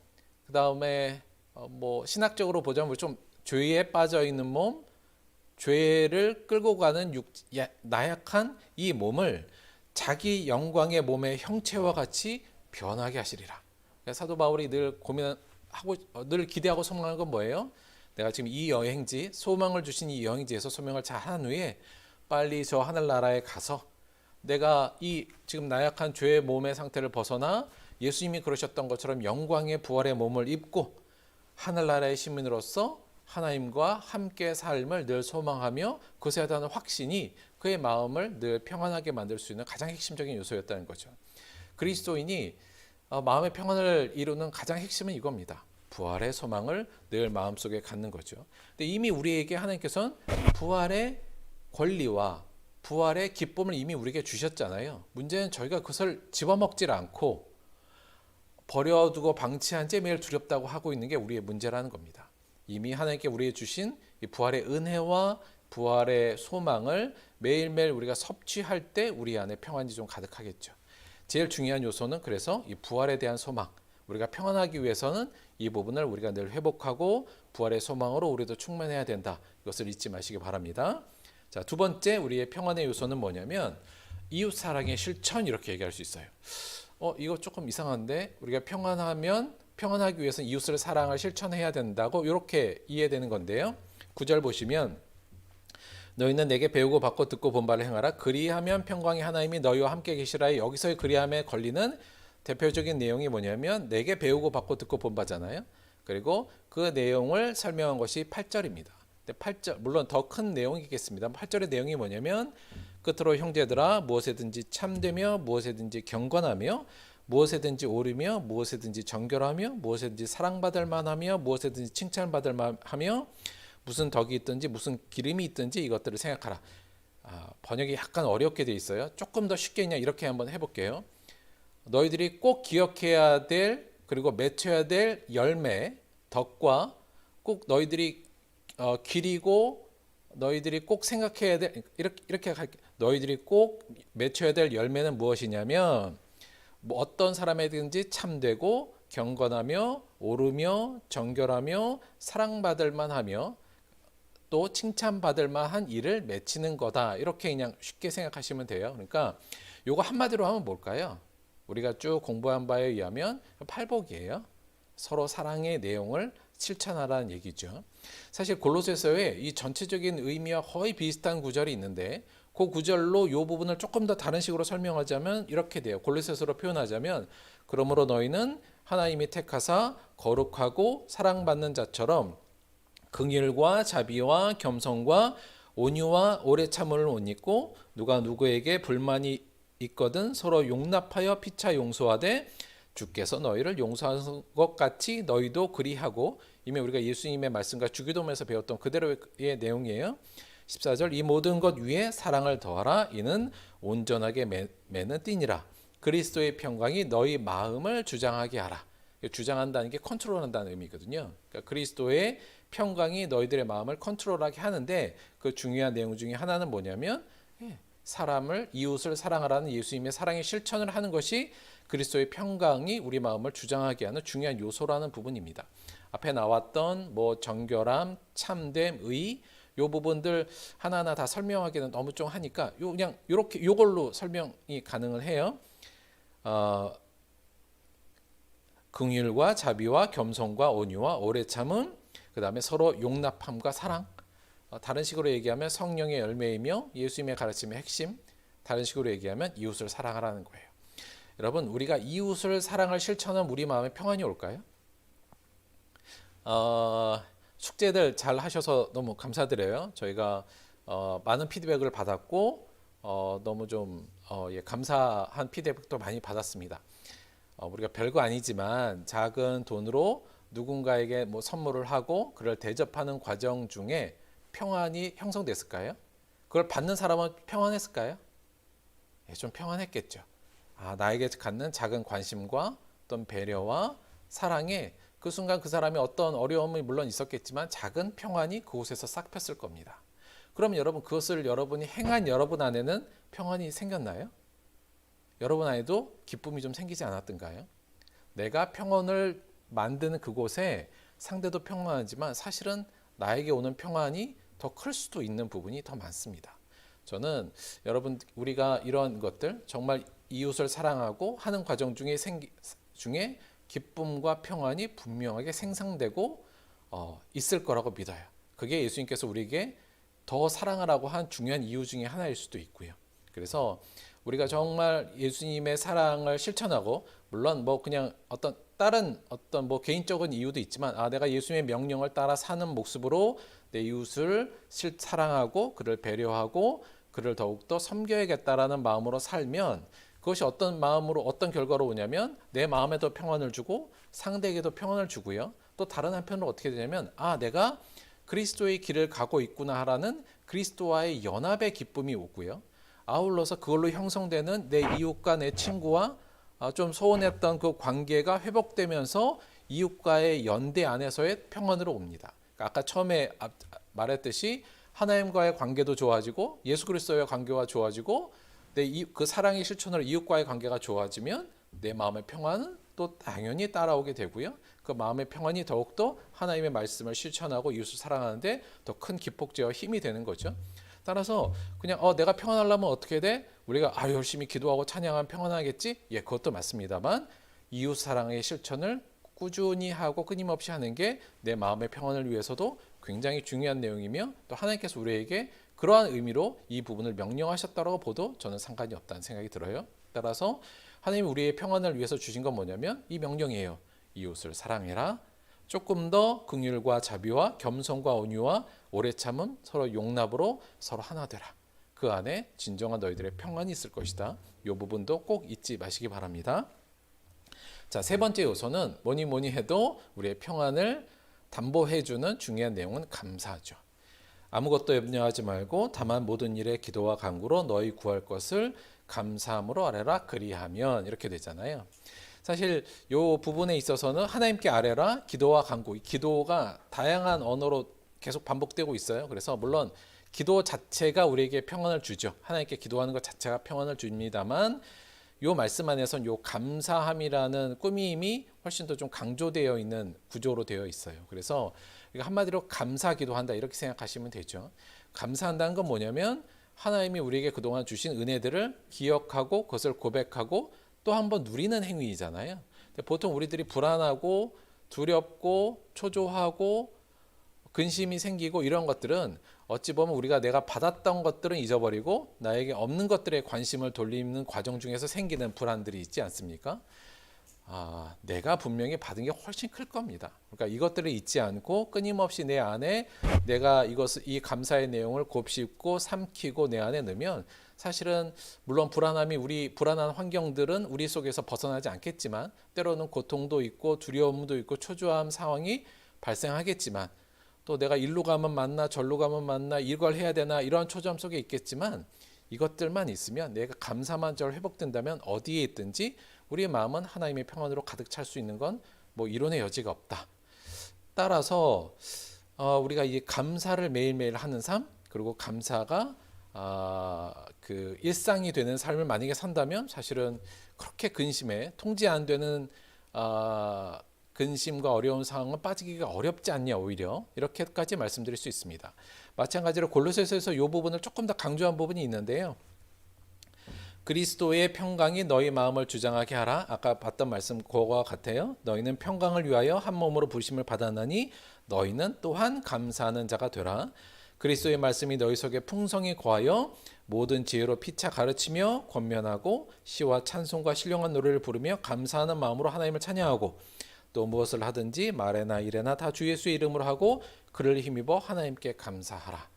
그 다음에 신학적으로 보자면 좀 죄에 빠져 있는 몸, 죄를 끌고 가는 나약한 이 몸을 자기 영광의 몸의 형체와 같이 변하게 하시리라. 사도 바울이 늘 고민하고 늘 기대하고 소망하는 건 뭐예요? 내가 지금 이 여행지, 소망을 주신 이 여행지에서 소명을 잘 한 후에 빨리 저 하늘나라에 가서 내가 이 지금 나약한 죄의 몸의 상태를 벗어나 예수님이 그러셨던 것처럼 영광의 부활의 몸을 입고 하늘나라의 시민으로서 하나님과 함께 삶을 늘 소망하며 그것에 대한 확신이 그의 마음을 늘 평안하게 만들 수 있는 가장 핵심적인 요소였다는 거죠. 그리스도인이 마음의 평안을 이루는 가장 핵심은 이겁니다. 부활의 소망을 늘 마음속에 갖는 거죠. 근데 이미 우리에게 하나님께서는 부활의 권리와 부활의 기쁨을 이미 우리에게 주셨잖아요. 문제는 저희가 그것을 집어먹질 않고 버려두고 방치한 채 매일 두렵다고 하고 있는 게 우리의 문제라는 겁니다. 이미 하나님께 우리에게 주신 이 부활의 은혜와 부활의 소망을 매일매일 우리가 섭취할 때 우리 안에 평안이 좀 가득하겠죠. 제일 중요한 요소는 그래서 이 부활에 대한 소망, 우리가 평안하기 위해서는 이 부분을 우리가 늘 회복하고 부활의 소망으로 우리도 충만해야 된다. 이것을 잊지 마시기 바랍니다. 자, 두 번째 우리의 평안의 요소는 뭐냐면 이웃 사랑의 실천 이렇게 얘기할 수 있어요. 이거 조금 이상한데 우리가 평안하기 위해서는 이웃을 사랑을 실천해야 된다고 이렇게 이해되는 건데요. 9절 보시면 너희는 내게 배우고 받고 듣고 본 바를 행하라. 그리하면 평강의 하나님이 너희와 함께 계시라. 여기서의 그리함에 걸리는 대표적인 내용이 뭐냐면 내게 배우고 받고 듣고 본 바잖아요. 그리고 그 내용을 설명한 것이 8절입니다. 8절 물론 더 큰 내용이겠습니다. 8절의 내용이 뭐냐면 끝으로 형제들아 무엇에든지 참되며 무엇에든지 경건하며 무엇에든지 오르며 무엇에든지 정결하며 무엇에든지 사랑받을 만하며 무엇에든지 칭찬받을 만하며 무슨 덕이 있든지 무슨 기름이 있든지 이것들을 생각하라. 번역이 약간 어렵게 돼 있어요. 조금 더 쉽게 그냥 이렇게 한번 해볼게요. 너희들이 꼭 기억해야 될 그리고 맺혀야 될 열매 덕과 꼭 너희들이 기리고 너희들이 꼭 생각해야 될 이렇게 너희들이 꼭 맺혀야 될 열매는 무엇이냐면 뭐 어떤 사람에든지 참되고 경건하며 오르며 정결하며 사랑받을 만하며 또 칭찬받을 만한 일을 맺히는 거다. 이렇게 그냥 쉽게 생각하시면 돼요. 그러니까 요거 한마디로 하면 뭘까요? 우리가 쭉 공부한 바에 의하면 팔복이에요. 서로 사랑의 내용을 실천하라는 얘기죠. 사실 골로새서에 이 전체적인 의미와 거의 비슷한 구절이 있는데 그 구절로 이 부분을 조금 더 다른 식으로 설명하자면 이렇게 돼요. 골로새서로 표현하자면 그러므로 너희는 하나님이 택하사 거룩하고 사랑받는 자처럼 긍휼과 자비와 겸손과 온유와 오래 참음을 못 잊고 누가 누구에게 불만이 있거든 서로 용납하여 피차 용서하되 주께서 너희를 용서하신 것 같이 너희도 그리하고 이미 우리가 예수님의 말씀과 주기도문에서 배웠던 그대로의 내용이에요. 14절 이 모든 것 위에 사랑을 더하라 이는 온전하게 매는 띠니라 그리스도의 평강이 너희 마음을 주장하게 하라. 주장한다는 게 컨트롤한다는 의미거든요. 그러니까 그리스도의 평강이 너희들의 마음을 컨트롤하게 하는데 그 중요한 내용 중에 하나는 뭐냐면 사람을 이웃을 사랑하라는 예수님의 사랑의 실천을 하는 것이 그리스도의 평강이 우리 마음을 주장하게 하는 중요한 요소라는 부분입니다. 앞에 나왔던 뭐 정결함, 참됨, 의 요 부분들 하나하나 다 설명하기는 너무 좀 하니까 그냥 이렇게 요걸로 설명이 가능을 해요. 긍휼과 자비와 겸손과 온유와 오래 참음, 그다음에 서로 용납함과 사랑. 다른 식으로 얘기하면 성령의 열매이며 예수님의 가르침의 핵심. 다른 식으로 얘기하면 이웃을 사랑하라는 거예요. 여러분, 우리가 이웃을 사랑을 실천하면 우리 마음에 평안이 올까요? 숙제들 잘 하셔서 너무 감사드려요. 저희가 많은 피드백을 받았고 너무 좀 감사한 피드백도 많이 받았습니다. 우리가 별거 아니지만 작은 돈으로 누군가에게 뭐 선물을 하고 그를 대접하는 과정 중에 평안이 형성됐을까요? 그걸 받는 사람은 평안했을까요? 좀 평안했겠죠. 나에게 갖는 작은 관심과 어떤 배려와 사랑에 그 순간 그 사람이 어떤 어려움이 물론 있었겠지만 작은 평안이 그곳에서 싹 폈을 겁니다. 그럼 여러분 그것을 여러분이 행한 여러분 안에는 평안이 생겼나요? 여러분 안에도 기쁨이 좀 생기지 않았던가요? 내가 평안을 만드는 그곳에 상대도 평안하지만 사실은 나에게 오는 평안이 더 클 수도 있는 부분이 더 많습니다. 저는 여러분 우리가 이런 것들 정말 이웃을 사랑하고 하는 과정 중에 기쁨과 평안이 분명하게 생성되고 있을 거라고 믿어요. 그게 예수님께서 우리에게 더 사랑하라고 한 중요한 이유 중에 하나일 수도 있고요. 그래서 우리가 정말 예수님의 사랑을 실천하고 물론 뭐 그냥 어떤 다른 어떤 뭐 개인적인 이유도 있지만 내가 예수님의 명령을 따라 사는 모습으로 내 이웃을 사랑하고 그를 배려하고 그를 더욱더 섬겨야겠다라는 마음으로 살면 그것이 어떤 마음으로 어떤 결과로 오냐면 내 마음에도 평안을 주고 상대에게도 평안을 주고요. 또 다른 한편으로 어떻게 되냐면 내가 그리스도의 길을 가고 있구나 하라는 그리스도와의 연합의 기쁨이 오고요. 아울러서 그걸로 형성되는 내 이웃과 내 친구와 좀 소원했던 그 관계가 회복되면서 이웃과의 연대 안에서의 평안으로 옵니다. 그러니까 아까 처음에 말했듯이 하나님과의 관계도 좋아지고 예수 그리스도의 관계가 좋아지고 그 사랑의 실천으로 이웃과의 관계가 좋아지면 내 마음의 평안은 또 당연히 따라오게 되고요. 그 마음의 평안이 더욱더 하나님의 말씀을 실천하고 이웃을 사랑하는데 더 큰 기폭제와 힘이 되는 거죠. 따라서 그냥 내가 평안하려면 어떻게 돼? 우리가 열심히 기도하고 찬양하면 평안하겠지? 그것도 맞습니다만 이웃 사랑의 실천을 꾸준히 하고 끊임없이 하는 게 내 마음의 평안을 위해서도 굉장히 중요한 내용이며 또 하나님께서 우리에게 그러한 의미로 이 부분을 명령하셨다고 봐도 저는 상관이 없다는 생각이 들어요. 따라서 하나님이 우리의 평안을 위해서 주신 건 뭐냐면 이 명령이에요. 이웃을 사랑해라. 조금 더 긍휼과 자비와 겸손과 온유와 오래 참음 서로 용납으로 서로 하나 되라. 그 안에 진정한 너희들의 평안이 있을 것이다. 이 부분도 꼭 잊지 마시기 바랍니다. 자, 세 번째 요소는 뭐니 해도 우리의 평안을 담보해주는 중요한 내용은 감사죠. 아무것도 염려하지 말고 다만 모든 일에 기도와 간구로 너희 구할 것을 감사함으로 아뢰라 그리하면 이렇게 되잖아요. 사실 이 부분에 있어서는 하나님께 아뢰라 기도와 간구, 기도가 다양한 언어로 계속 반복되고 있어요. 그래서 물론 기도 자체가 우리에게 평안을 주죠. 하나님께 기도하는 것 자체가 평안을 줍니다만 요 말씀 안에서는 요 감사함이라는 꾸밈이 훨씬 더 좀 강조되어 있는 구조로 되어 있어요. 그래서 한마디로 감사 기도한다 이렇게 생각하시면 되죠. 감사한다는 건 뭐냐면 하나님이 우리에게 그동안 주신 은혜들을 기억하고 그것을 고백하고 또 한번 누리는 행위이잖아요. 보통 우리들이 불안하고 두렵고 초조하고 근심이 생기고 이런 것들은 어찌 보면 우리가 내가 받았던 것들은 잊어버리고 나에게 없는 것들에 관심을 돌리는 과정 중에서 생기는 불안들이 있지 않습니까? 내가 분명히 받은 게 훨씬 클 겁니다. 그러니까 이것들을 잊지 않고 끊임없이 내 안에 내가 이 감사의 내용을 곱씹고 삼키고 내 안에 넣으면 사실은 물론 불안한 환경들은 우리 속에서 벗어나지 않겠지만 때로는 고통도 있고 두려움도 있고 초조함 상황이 발생하겠지만 또 내가 일로 가면 만나 절로 가면 만나 이걸 해야 되나 이러한 초조함 속에 있겠지만 이것들만 있으면 내가 감사만 잘 회복된다면 어디에 있든지 우리의 마음은 하나님의 평안으로 가득 찰 수 있는 건 뭐 이론의 여지가 없다. 따라서 우리가 이 감사를 매일매일 하는 삶 그리고 감사가 그 일상이 되는 삶을 만약에 산다면 사실은 그렇게 근심에 통제 안 되는 근심과 어려운 상황은 빠지기가 어렵지 않냐 오히려 이렇게까지 말씀드릴 수 있습니다. 마찬가지로 골로새서에서 이 부분을 조금 더 강조한 부분이 있는데요. 그리스도의 평강이 너희 마음을 주장하게 하라. 아까 봤던 말씀 그거와 같아요. 너희는 평강을 위하여 한 몸으로 부르심을 받았나니 너희는 또한 감사하는 자가 되라. 그리스도의 말씀이 너희 속에 풍성히 거하여 모든 지혜로 피차 가르치며 권면하고 시와 찬송과 신령한 노래를 부르며 감사하는 마음으로 하나님을 찬양하고 또 무엇을 하든지 말에나 일에나 다 주 예수의 이름으로 하고 그를 힘입어 하나님께 감사하라.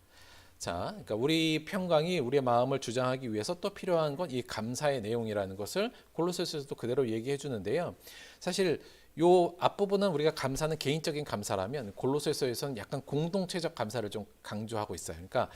자, 그러니까 우리 평강이 우리의 마음을 주장하기 위해서 또 필요한 건 이 감사의 내용이라는 것을 골로새서에서도 그대로 얘기해 주는데요. 사실 요 앞부분은 우리가 감사는 개인적인 감사라면 골로새서에서는 약간 공동체적 감사를 좀 강조하고 있어요. 그러니까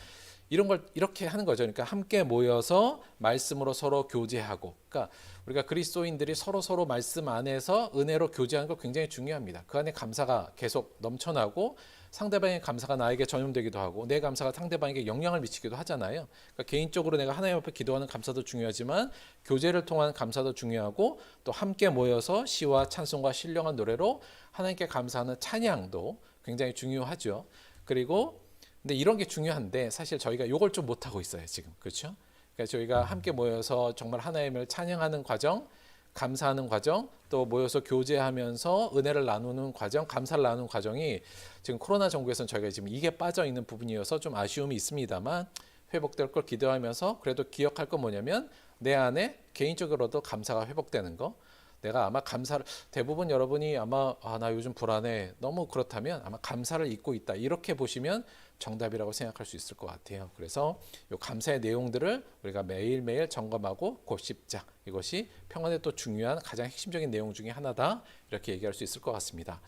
이런 걸 이렇게 하는 거죠. 그러니까 함께 모여서 말씀으로 서로 교제하고, 그러니까 우리가 그리스도인들이 서로 말씀 안에서 은혜로 교제하는 거 굉장히 중요합니다. 그 안에 감사가 계속 넘쳐나고 상대방의 감사가 나에게 전염되기도 하고 내 감사가 상대방에게 영향을 미치기도 하잖아요. 그러니까 개인적으로 내가 하나님 앞에 기도하는 감사도 중요하지만 교제를 통한 감사도 중요하고 또 함께 모여서 시와 찬송과 신령한 노래로 하나님께 감사하는 찬양도 굉장히 중요하죠. 그리고 근데 이런 게 중요한데 사실 저희가 이걸 좀 못하고 있어요 지금. 그렇죠? 그러니까 저희가 함께 모여서 정말 하나님을 찬양하는 과정, 감사하는 과정, 또 모여서 교제하면서 은혜를 나누는 과정, 감사를 나누는 과정이 지금 코로나 정부에서는 저희가 지금 이게 빠져 있는 부분이어서 좀 아쉬움이 있습니다만 회복될 걸 기대하면서 그래도 기억할 건 뭐냐면 내 안에 개인적으로도 감사가 회복되는 거. 내가 아마 감사를 대부분 여러분이 아마 나 요즘 불안해 너무 그렇다면 아마 감사를 잊고 있다 이렇게 보시면 정답이라고 생각할 수 있을 것 같아요. 그래서 이 감사의 내용들을 우리가 매일매일 점검하고 곱씹자. 이것이 평안의 또 중요한 가장 핵심적인 내용 중에 하나다 이렇게 얘기할 수 있을 것 같습니다.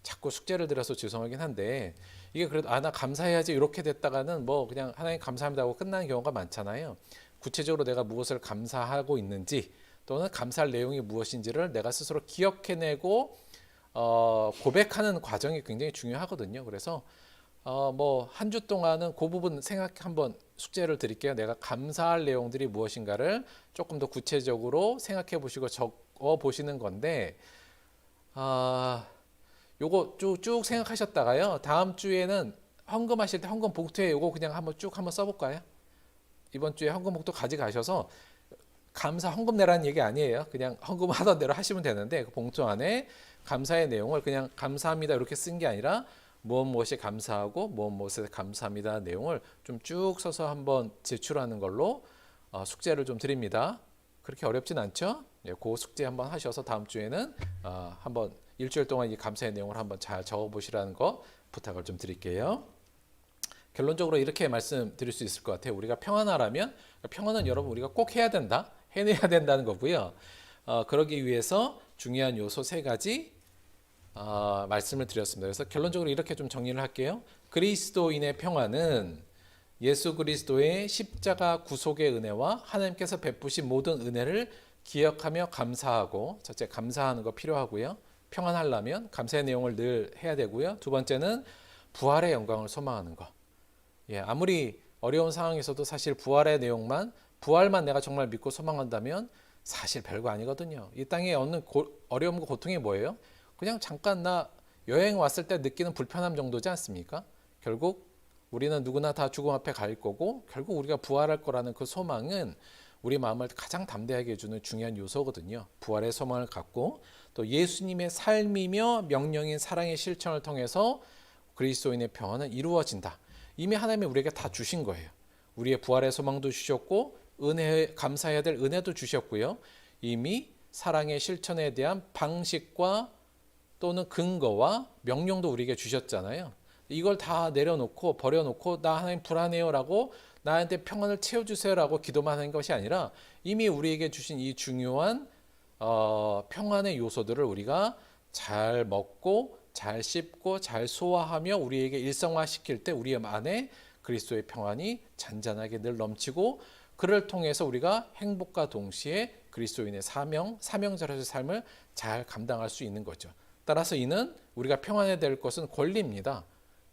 자꾸 숙제를 드려서 죄송하긴 한데 이게 그래도 나 감사해야지 이렇게 됐다가는 뭐 그냥 하나님 감사합니다 하고 끝나는 경우가 많잖아요. 구체적으로 내가 무엇을 감사하고 있는지 또는 감사할 내용이 무엇인지를 내가 스스로 기억해내고 고백하는 과정이 굉장히 중요하거든요. 그래서 뭐 한 주 동안은 그 부분 한번 숙제를 드릴게요. 내가 감사할 내용들이 무엇인가를 조금 더 구체적으로 생각해 보시고 적어 보시는 건데 요거 쭉 생각하셨다가요. 다음 주에는 헌금하실 때 헌금 봉투에 요거 그냥 한번 써볼까요? 이번 주에 헌금 봉투 가져가셔서 감사 헌금 내라는 얘기 아니에요. 그냥 헌금 하던 대로 하시면 되는데 그 봉투 안에 감사의 내용을 그냥 감사합니다 이렇게 쓴 게 아니라 무엇이 감사하고 무엇에 감사합니다 내용을 좀 쭉 써서 한번 제출하는 걸로 숙제를 좀 드립니다. 그렇게 어렵진 않죠? 네, 그 숙제 한번 하셔서 다음 주에는 한번 일주일 동안 이 감사의 내용을 한번 잘 적어보시라는 거 부탁을 좀 드릴게요. 결론적으로 이렇게 말씀드릴 수 있을 것 같아요. 우리가 평안하라면 평안은 여러분 우리가 꼭 해야 된다, 해내야 된다는 거고요. 그러기 위해서 중요한 요소 3가지 말씀을 드렸습니다. 그래서 결론적으로 이렇게 좀 정리를 할게요. 그리스도인의 평안은 예수 그리스도의 십자가 구속의 은혜와 하나님께서 베푸신 모든 은혜를 기억하며 감사하고, 첫째 감사하는 거 필요하고요. 평안하려면 감사의 내용을 늘 해야 되고요. 두 번째는 부활의 영광을 소망하는 거. 아무리 어려운 상황에서도 사실 부활의 내용만, 부활만 내가 정말 믿고 소망한다면 사실 별거 아니거든요. 이 땅에 얻는 어려움과 고통이 뭐예요? 그냥 잠깐 나 여행 왔을 때 느끼는 불편함 정도지 않습니까? 결국 우리는 누구나 다 죽음 앞에 갈 거고 결국 우리가 부활할 거라는 그 소망은 우리 마음을 가장 담대하게 해주는 중요한 요소거든요. 부활의 소망을 갖고 또 예수님의 삶이며 명령인 사랑의 실천을 통해서 그리스도인의 평안은 이루어진다. 이미 하나님이 우리에게 다 주신 거예요. 우리의 부활의 소망도 주셨고 은혜, 감사해야 될 은혜도 주셨고요. 이미 사랑의 실천에 대한 방식과 또는 근거와 명령도 우리에게 주셨잖아요. 이걸 다 내려놓고 버려놓고 나 하나님 불안해요라고 나한테 평안을 채워주세요라고 기도만 하는 것이 아니라 이미 우리에게 주신 이 중요한 평안의 요소들을 우리가 잘 먹고 잘 씹고 잘 소화하며 우리에게 일상화시킬 때 우리 안에 그리스도의 평안이 잔잔하게 늘 넘치고 그를 통해서 우리가 행복과 동시에 그리스도인의 사명자로서의 삶을 잘 감당할 수 있는 거죠. 따라서 이는 우리가 평안해야 될 것은 권리입니다.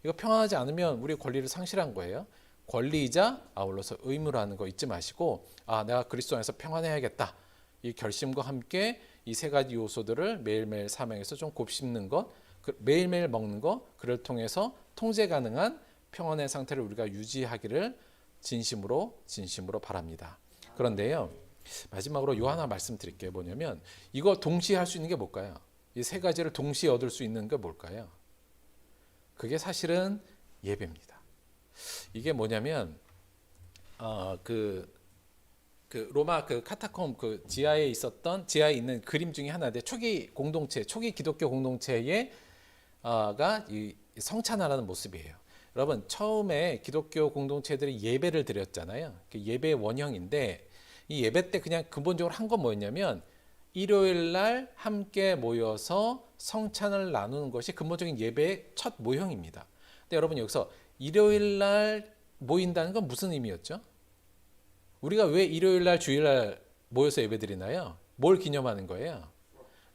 이거 평안하지 않으면 우리 권리를 상실한 거예요. 권리이자 아울러서 의무라는 거 잊지 마시고 내가 그리스도 안에서 평안해야겠다. 이 결심과 함께 이 세 가지 요소들을 매일매일 사명에서 좀 곱씹는 것, 매일매일 먹는 것, 그를 통해서 통제 가능한 평안의 상태를 우리가 유지하기를 진심으로 바랍니다. 그런데요, 마지막으로 요 하나 말씀드릴게요. 뭐냐면 이거 동시에 할 수 있는 게 뭘까요? 이 세 가지를 동시에 얻을 수 있는 게 뭘까요? 그게 사실은 예배입니다. 이게 뭐냐면 로마 그 카타콤 그 지하에 있는 그림 중에 하나인데 초기 기독교 공동체의 가 이 성찬하라는 모습이에요. 여러분 처음에 기독교 공동체들이 예배를 드렸잖아요. 예배의 원형인데 이 예배 때 그냥 근본적으로 한 건 뭐였냐면 일요일 날 함께 모여서 성찬을 나누는 것이 근본적인 예배의 첫 모형입니다. 근데 여러분 여기서 일요일 날 모인다는 건 무슨 의미였죠? 우리가 왜 일요일 날 주일 날 모여서 예배드리나요? 뭘 기념하는 거예요?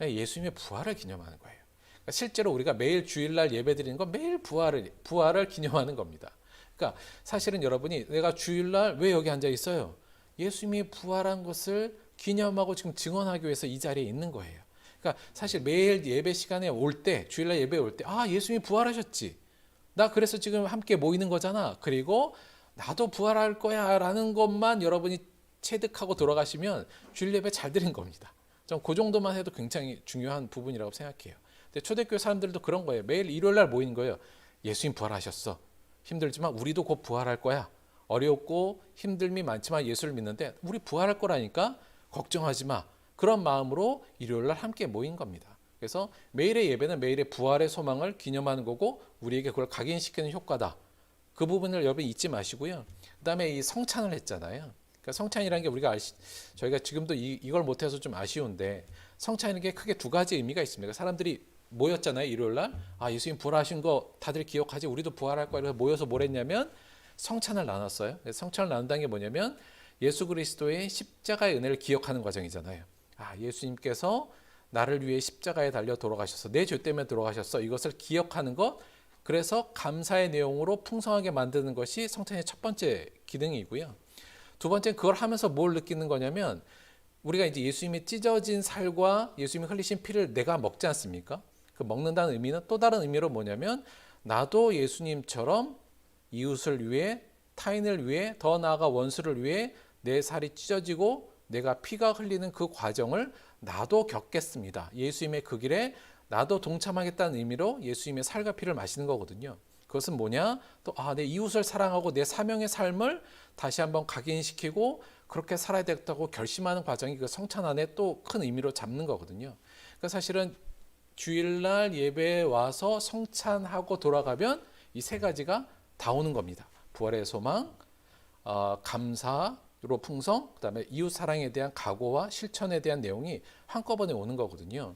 예수님의 부활을 기념하는 거예요. 그러니까 실제로 우리가 매일 주일 날 예배드리는 건 매일 부활을 기념하는 겁니다. 그러니까 사실은 여러분이 내가 주일 날 왜 여기 앉아 있어요? 예수님이 부활한 것을 기념하고 지금 증언하기 위해서 이 자리에 있는 거예요. 그러니까 사실 매일 예배 시간에 올 때, 주일날 예배에 올 때, 예수님이 부활하셨지. 나 그래서 지금 함께 모이는 거잖아. 그리고 나도 부활할 거야 라는 것만 여러분이 체득하고 돌아가시면 주일 예배 잘 드린 겁니다. 전 그 정도만 해도 굉장히 중요한 부분이라고 생각해요. 근데 초대교회 사람들도 그런 거예요. 매일 일요일 날 모이는 거예요. 예수님 부활하셨어. 힘들지만 우리도 곧 부활할 거야. 어렵고 힘듦이 많지만 예수를 믿는데 우리 부활할 거라니까 걱정하지 마. 그런 마음으로 일요일 날 함께 모인 겁니다. 그래서 매일의 예배는 매일의 부활의 소망을 기념하는 거고 우리에게 그걸 각인시키는 효과다. 그 부분을 여러분 잊지 마시고요. 그다음에 이 성찬을 했잖아요. 그러니까 성찬이라는 게 저희가 지금도 이걸 못해서 좀 아쉬운데 성찬이라는 게 크게 두 가지 의미가 있습니다. 사람들이 모였잖아요. 일요일 날. 예수님 부활하신 거 다들 기억하지? 우리도 부활할 거야. 그래서 모여서 뭘 했냐면 성찬을 나눴어요. 성찬을 나눈다는 게 뭐냐면 예수 그리스도의 십자가의 은혜를 기억하는 과정이잖아요. 예수님께서 나를 위해 십자가에 달려 돌아가셔서 내 죄 때문에 돌아가셨어. 이것을 기억하는 것. 그래서 감사의 내용으로 풍성하게 만드는 것이 성찬의 첫 번째 기능이고요. 두 번째는 그걸 하면서 뭘 느끼는 거냐면 우리가 이제 예수님이 찢어진 살과 예수님이 흘리신 피를 내가 먹지 않습니까? 그 먹는다는 의미는 또 다른 의미로 뭐냐면 나도 예수님처럼 이웃을 위해 타인을 위해 더 나아가 원수를 위해 내 살이 찢어지고 내가 피가 흘리는 그 과정을 나도 겪겠습니다. 예수님의 그 길에 나도 동참하겠다는 의미로 예수님의 살과 피를 마시는 거거든요. 그것은 뭐냐? 또 내 이웃을 사랑하고 내 사명의 삶을 다시 한번 각인시키고 그렇게 살아야 되겠다고 결심하는 과정이 그 성찬 안에 또 큰 의미로 잡는 거거든요. 그러니까 사실은 주일날 예배에 와서 성찬하고 돌아가면 이 세 가지가 다 오는 겁니다. 부활의 소망, 감사로 풍성, 그다음에 이웃 사랑에 대한 각오와 실천에 대한 내용이 한꺼번에 오는 거거든요.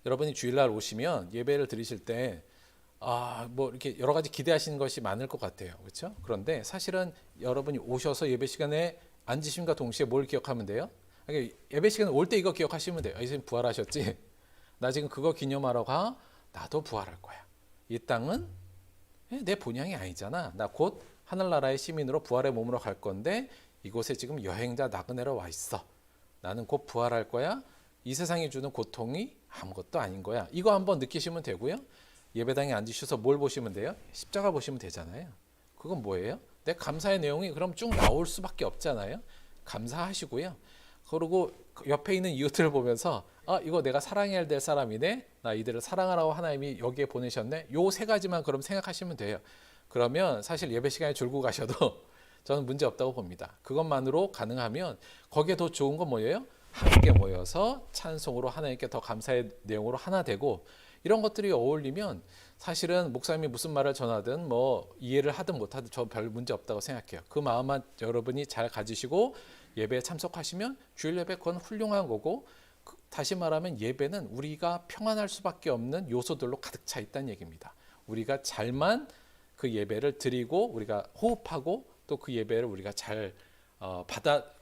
여러분이 주일날 오시면 예배를 드리실 때 뭐 이렇게 여러 가지 기대하시는 것이 많을 것 같아요. 그렇죠? 그런데 사실은 여러분이 오셔서 예배 시간에 앉으심과 동시에 뭘 기억하면 돼요? 예배 시간에 올 때 이거 기억하시면 돼요. 예수님 부활하셨지? 나 지금 그거 기념하러 가? 나도 부활할 거야. 이 땅은 내 본향이 아니잖아. 나 곧 하늘나라의 시민으로 부활의 몸으로 갈 건데 이곳에 지금 여행자 나그네로 와 있어. 나는 곧 부활할 거야. 이 세상이 주는 고통이 아무것도 아닌 거야. 이거 한번 느끼시면 되고요. 예배당에 앉으셔서 뭘 보시면 돼요? 십자가 보시면 되잖아요. 그건 뭐예요? 내 감사의 내용이 그럼 쭉 나올 수밖에 없잖아요. 감사하시고요. 그리고 옆에 있는 이웃들을 보면서 이거 내가 사랑해야 될 사람이네. 나 이들을 사랑하라고 하나님이 여기에 보내셨네. 요 세 가지만 그럼 생각하시면 돼요. 그러면 사실 예배 시간에 졸고 가셔도 저는 문제 없다고 봅니다. 그것만으로 가능하면 거기에 더 좋은 건 뭐예요? 함께 모여서 찬송으로 하나님께 더 감사의 내용으로 하나 되고 이런 것들이 어울리면 사실은 목사님이 무슨 말을 전하든 뭐 이해를 하든 못하든 저 별 문제 없다고 생각해요. 그 마음만 여러분이 잘 가지시고 예배에 참석하시면 주일 예배 그건 훌륭한 거고 다시 말하면 예배는 우리가 평안할 수밖에 없는 요소들로 가득 차 있다는 얘기입니다. 우리가 잘만 그 예배를 드리고 우리가 호흡하고 또 그 예배를 우리가 잘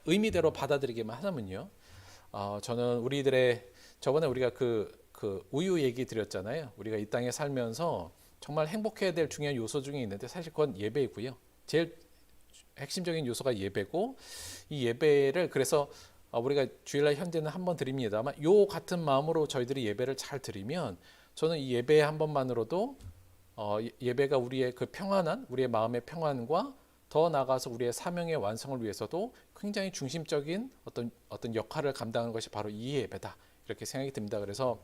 의미대로 받아들이기만 하면요. 저는 우리들의 저번에 우리가 그 우유 얘기 드렸잖아요. 우리가 이 땅에 살면서 정말 행복해야 될 중요한 요소 중에 있는데 사실 그건 예배이고요. 제일 핵심적인 요소가 예배고 이 예배를 그래서 우리가 주일날 현재는 한 번 드립니다만 요 같은 마음으로 저희들이 예배를 잘 드리면 저는 이 예배 한 번만으로도 예배가 우리의 그 평안한 우리의 마음의 평안과 더 나아가서 우리의 사명의 완성을 위해서도 굉장히 중심적인 어떤 역할을 감당하는 것이 바로 이 예배다 이렇게 생각이 듭니다. 그래서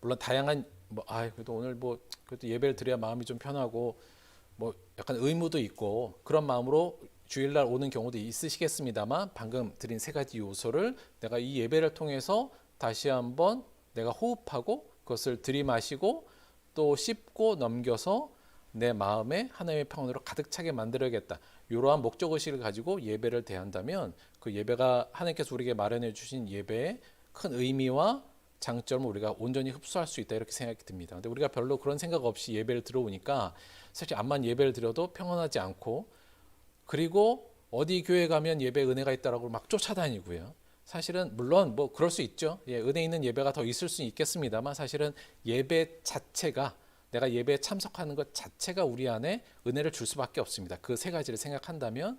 물론 다양한 그래도 오늘 그래도 예배를 드려야 마음이 좀 편하고 약간 의무도 있고 그런 마음으로 주일날 오는 경우도 있으시겠습니다만 방금 드린 세 가지 요소를 내가 이 예배를 통해서 다시 한번 내가 호흡하고 그것을 들이마시고 또 씹고 넘겨서 내 마음에 하나님의 평안으로 가득 차게 만들어야겠다. 이러한 목적의식을 가지고 예배를 대한다면 그 예배가 하나님께서 우리에게 마련해 주신 예배의 큰 의미와 장점을 우리가 온전히 흡수할 수 있다 이렇게 생각이 듭니다. 근데 우리가 별로 그런 생각 없이 예배를 들어오니까 사실 암만 예배를 드려도 평안하지 않고 그리고 어디 교회 가면 예배 은혜가 있다라고 막 쫓아다니고요. 사실은 물론 그럴 수 있죠. 은혜 있는 예배가 더 있을 수 있겠습니다만 사실은 예배 자체가 내가 예배에 참석하는 것 자체가 우리 안에 은혜를 줄 수밖에 없습니다. 그 세 가지를 생각한다면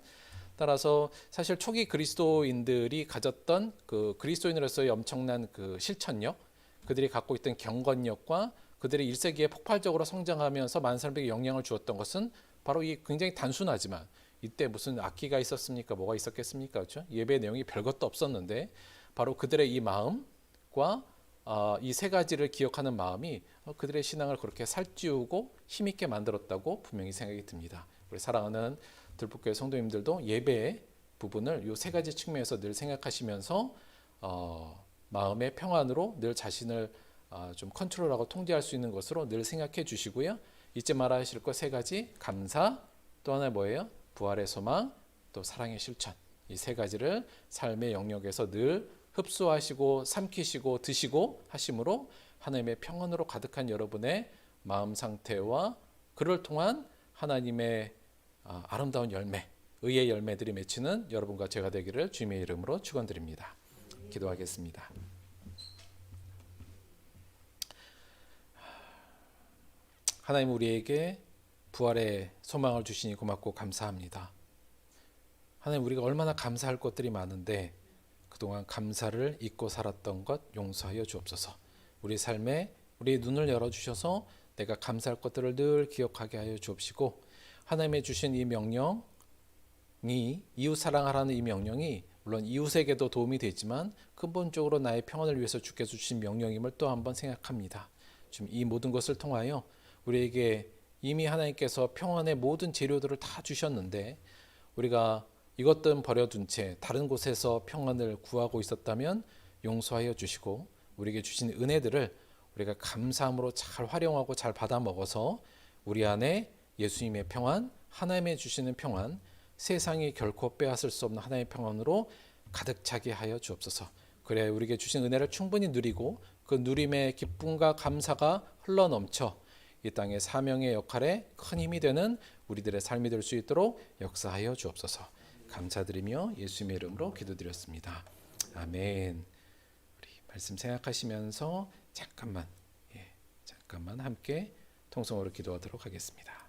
따라서 사실 초기 그리스도인들이 가졌던 그 그리스도인으로서의 엄청난 그 실천력, 그들이 갖고 있던 경건력과 그들의 1세기에 폭발적으로 성장하면서 많은 사람들에게 영향을 주었던 것은 바로 이 굉장히 단순하지만 이때 무슨 악기가 있었습니까? 뭐가 있었겠습니까? 그렇죠? 예배 내용이 별것도 없었는데 바로 그들의 이 마음과 이 세 가지를 기억하는 마음이 그들의 신앙을 그렇게 살찌우고 힘있게 만들었다고 분명히 생각이 듭니다. 우리 사랑하는 들북교회 성도님들도 예배의 부분을 이 세 가지 측면에서 늘 생각하시면서 마음의 평안으로 늘 자신을 좀 컨트롤하고 통제할 수 있는 것으로 늘 생각해 주시고요. 잊지 말아야 하실 것 세 가지 감사 또 하나 뭐예요? 부활의 소망 또 사랑의 실천 이 세 가지를 삶의 영역에서 늘 흡수하시고 삼키시고 드시고 하심으로 하나님의 평안으로 가득한 여러분의 마음 상태와 그를 통한 하나님의 아름다운 열매, 의의 열매들이 맺히는 여러분과 제가 되기를 주님의 이름으로 축원드립니다. 기도하겠습니다. 하나님 우리에게 부활의 소망을 주시니 고맙고 감사합니다. 하나님 우리가 얼마나 감사할 것들이 많은데 그동안 감사를 잊고 살았던 것 용서하여 주옵소서. 우리 삶에 우리의 눈을 열어주셔서 내가 감사할 것들을 늘 기억하게 하여 주옵시고 하나님의 주신 이 명령이 이웃 사랑하라는 이 명령이 물론 이웃에게도 도움이 되지만 근본적으로 나의 평안을 위해서 주께서 주신 명령임을 또 한번 생각합니다. 지금 이 모든 것을 통하여 우리에게 이미 하나님께서 평안의 모든 재료들을 다 주셨는데 우리가 이것들은 버려둔 채 다른 곳에서 평안을 구하고 있었다면 용서하여 주시고 우리에게 주신 은혜들을 우리가 감사함으로 잘 활용하고 잘 받아 먹어서 우리 안에 예수님의 평안, 하나님의 주시는 평안, 세상이 결코 빼앗을 수 없는 하나님의 평안으로 가득 차게 하여 주옵소서. 그래 우리에게 주신 은혜를 충분히 누리고 그 누림의 기쁨과 감사가 흘러넘쳐 이 땅의 사명의 역할에 큰 힘이 되는 우리들의 삶이 될 수 있도록 역사하여 주옵소서. 감사드리며 예수님의 이름으로 기도드렸습니다. 아멘. 우리 말씀 생각하시면서 잠깐만 함께 통성으로 기도하도록 하겠습니다.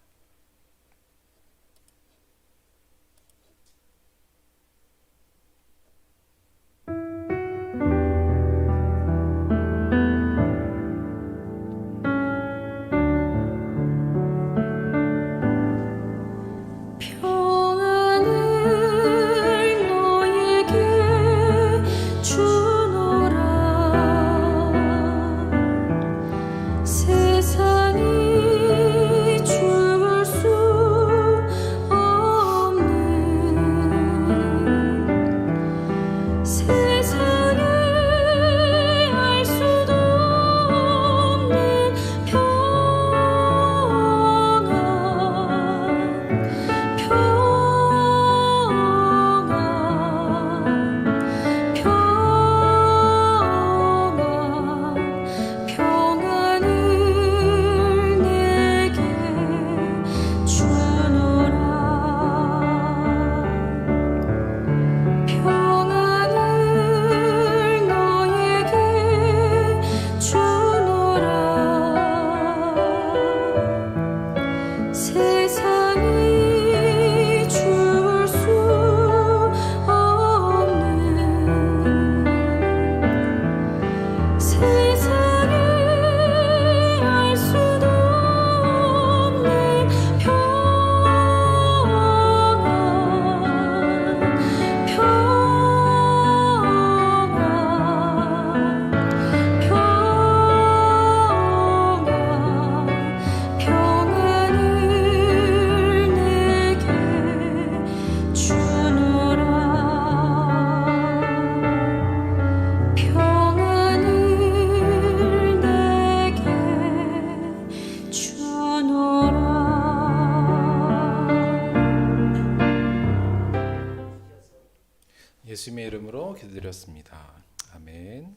기도드렸습니다. 아멘.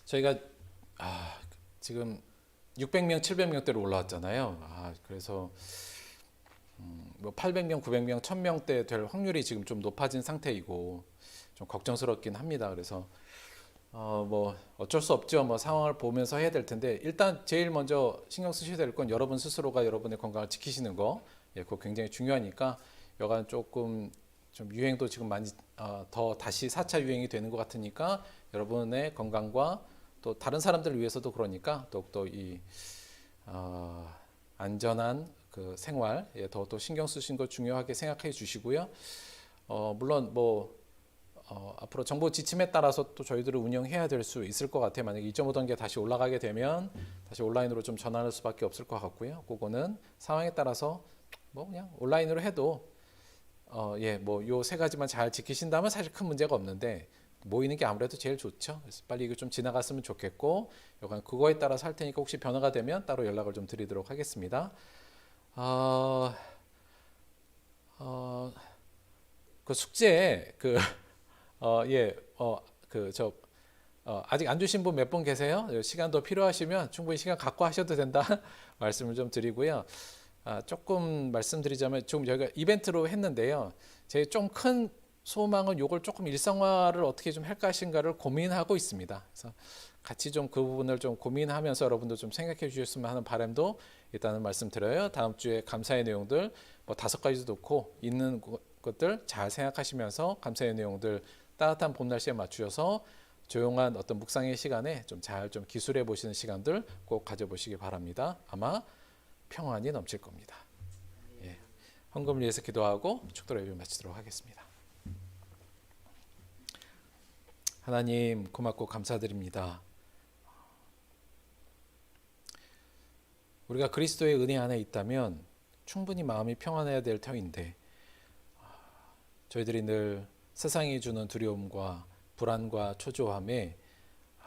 저희가 지금 600명, 700명대로 올라왔잖아요. 그래서 뭐 800명, 900명, 1000명대 될 확률이 지금 좀 높아진 상태이고 좀 걱정스럽긴 합니다. 그래서 뭐 어쩔 수 없죠. 뭐 상황을 보면서 해야 될 텐데 일단 제일 먼저 신경 쓰셔야 될 건 여러분 스스로가 여러분의 건강을 지키시는 거, 그거 굉장히 중요하니까 여간 조금 좀 유행도 지금 많이 더 다시 4차 유행이 되는 것 같으니까 여러분의 건강과 또 다른 사람들을 위해서도 그러니까 더욱더 이 안전한 그 생활에 더 신경 쓰신 거 중요하게 생각해 주시고요. 물론 뭐 앞으로 정보 지침에 따라서 또 저희들을 운영해야 될 수 있을 것 같아요. 만약에 2.5단계 다시 올라가게 되면 다시 온라인으로 좀 전환할 수밖에 없을 것 같고요. 그거는 상황에 따라서 뭐 그냥 온라인으로 해도 뭐 요 세 가지만 잘 지키신다면 사실 큰 문제가 없는데 모이는 게 아무래도 제일 좋죠. 그래서 빨리 이거 좀 지나갔으면 좋겠고, 약간 그거에 따라서 할 테니까 혹시 변화가 되면 따로 연락을 좀 드리도록 하겠습니다. 그 숙제 아직 안 주신 분 몇 분 계세요? 시간 더 필요하시면 충분히 시간 갖고 하셔도 된다 말씀을 좀 드리고요. 조금 말씀드리자면 지금 저희가 이벤트로 했는데요. 제 좀 큰 소망은 요걸 조금 일상화를 어떻게 좀 할까 하신가를 고민하고 있습니다. 그래서 같이 좀 그 부분을 좀 고민하면서 여러분도 좀 생각해 주셨으면 하는 바람도 일단은 말씀드려요. 다음 주에 감사의 내용들 뭐 5가지도 놓고 있는 것들 잘 생각하시면서 감사의 내용들 따뜻한 봄 날씨에 맞추셔서 조용한 어떤 묵상의 시간에 좀 잘 좀 기술해 보시는 시간들 꼭 가져보시기 바랍니다. 아마 평안이 넘칠 겁니다. 헌금을 위해서 기도하고 축도로 예배 마치도록 하겠습니다. 하나님 고맙고 감사드립니다. 우리가 그리스도의 은혜 안에 있다면 충분히 마음이 평안해야 될 터인데 저희들이 늘 세상이 주는 두려움과 불안과 초조함에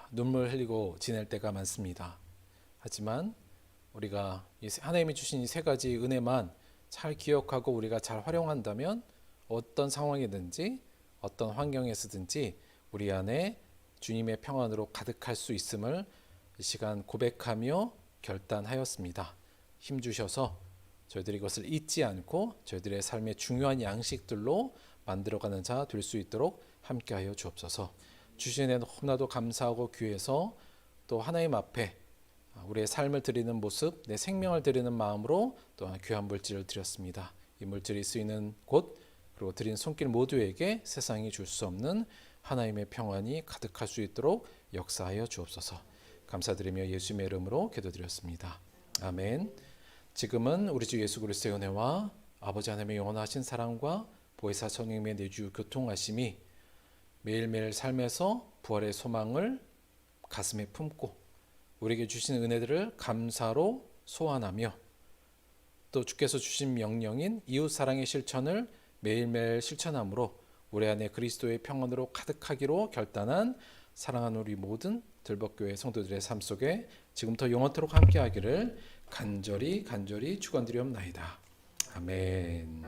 눈물 흘리고 지낼 때가 많습니다. 하지만 우리가 하나님이 주신 이 3가지 은혜만 잘 기억하고 우리가 잘 활용한다면 어떤 상황이든지 어떤 환경에서든지 우리 안에 주님의 평안으로 가득할 수 있음을 이 시간 고백하며 결단하였습니다. 힘주셔서 저희들이 이것을 잊지 않고 저희들의 삶의 중요한 양식들로 만들어가는 자 될 수 있도록 함께하여 주옵소서. 주신 애 너무나도 감사하고 귀해서 또 하나님 앞에 우리의 삶을 드리는 모습, 내 생명을 드리는 마음으로 또한 귀한 물질을 드렸습니다. 이 물질이 쓰이는 곳 그리고 드린 손길 모두에게 세상이 줄 수 없는 하나님의 평안이 가득할 수 있도록 역사하여 주옵소서. 감사드리며 예수님의 이름으로 기도드렸습니다. 아멘. 지금은 우리 주 예수 그리스도의 은혜와 아버지 하나님의 영원하신 사랑과 보혜사 성령님의 내주 교통하심이 매일매일 삶에서 부활의 소망을 가슴에 품고 우리에게 주신 은혜들을 감사로 소환하며 또 주께서 주신 명령인 이웃사랑의 실천을 매일매일 실천함으로 우리 안에 그리스도의 평안으로 가득하기로 결단한 사랑하는 우리 모든 들벅교회 성도들의 삶 속에 지금부터 영원토록 함께하기를 간절히 축원드리옵나이다. 아멘.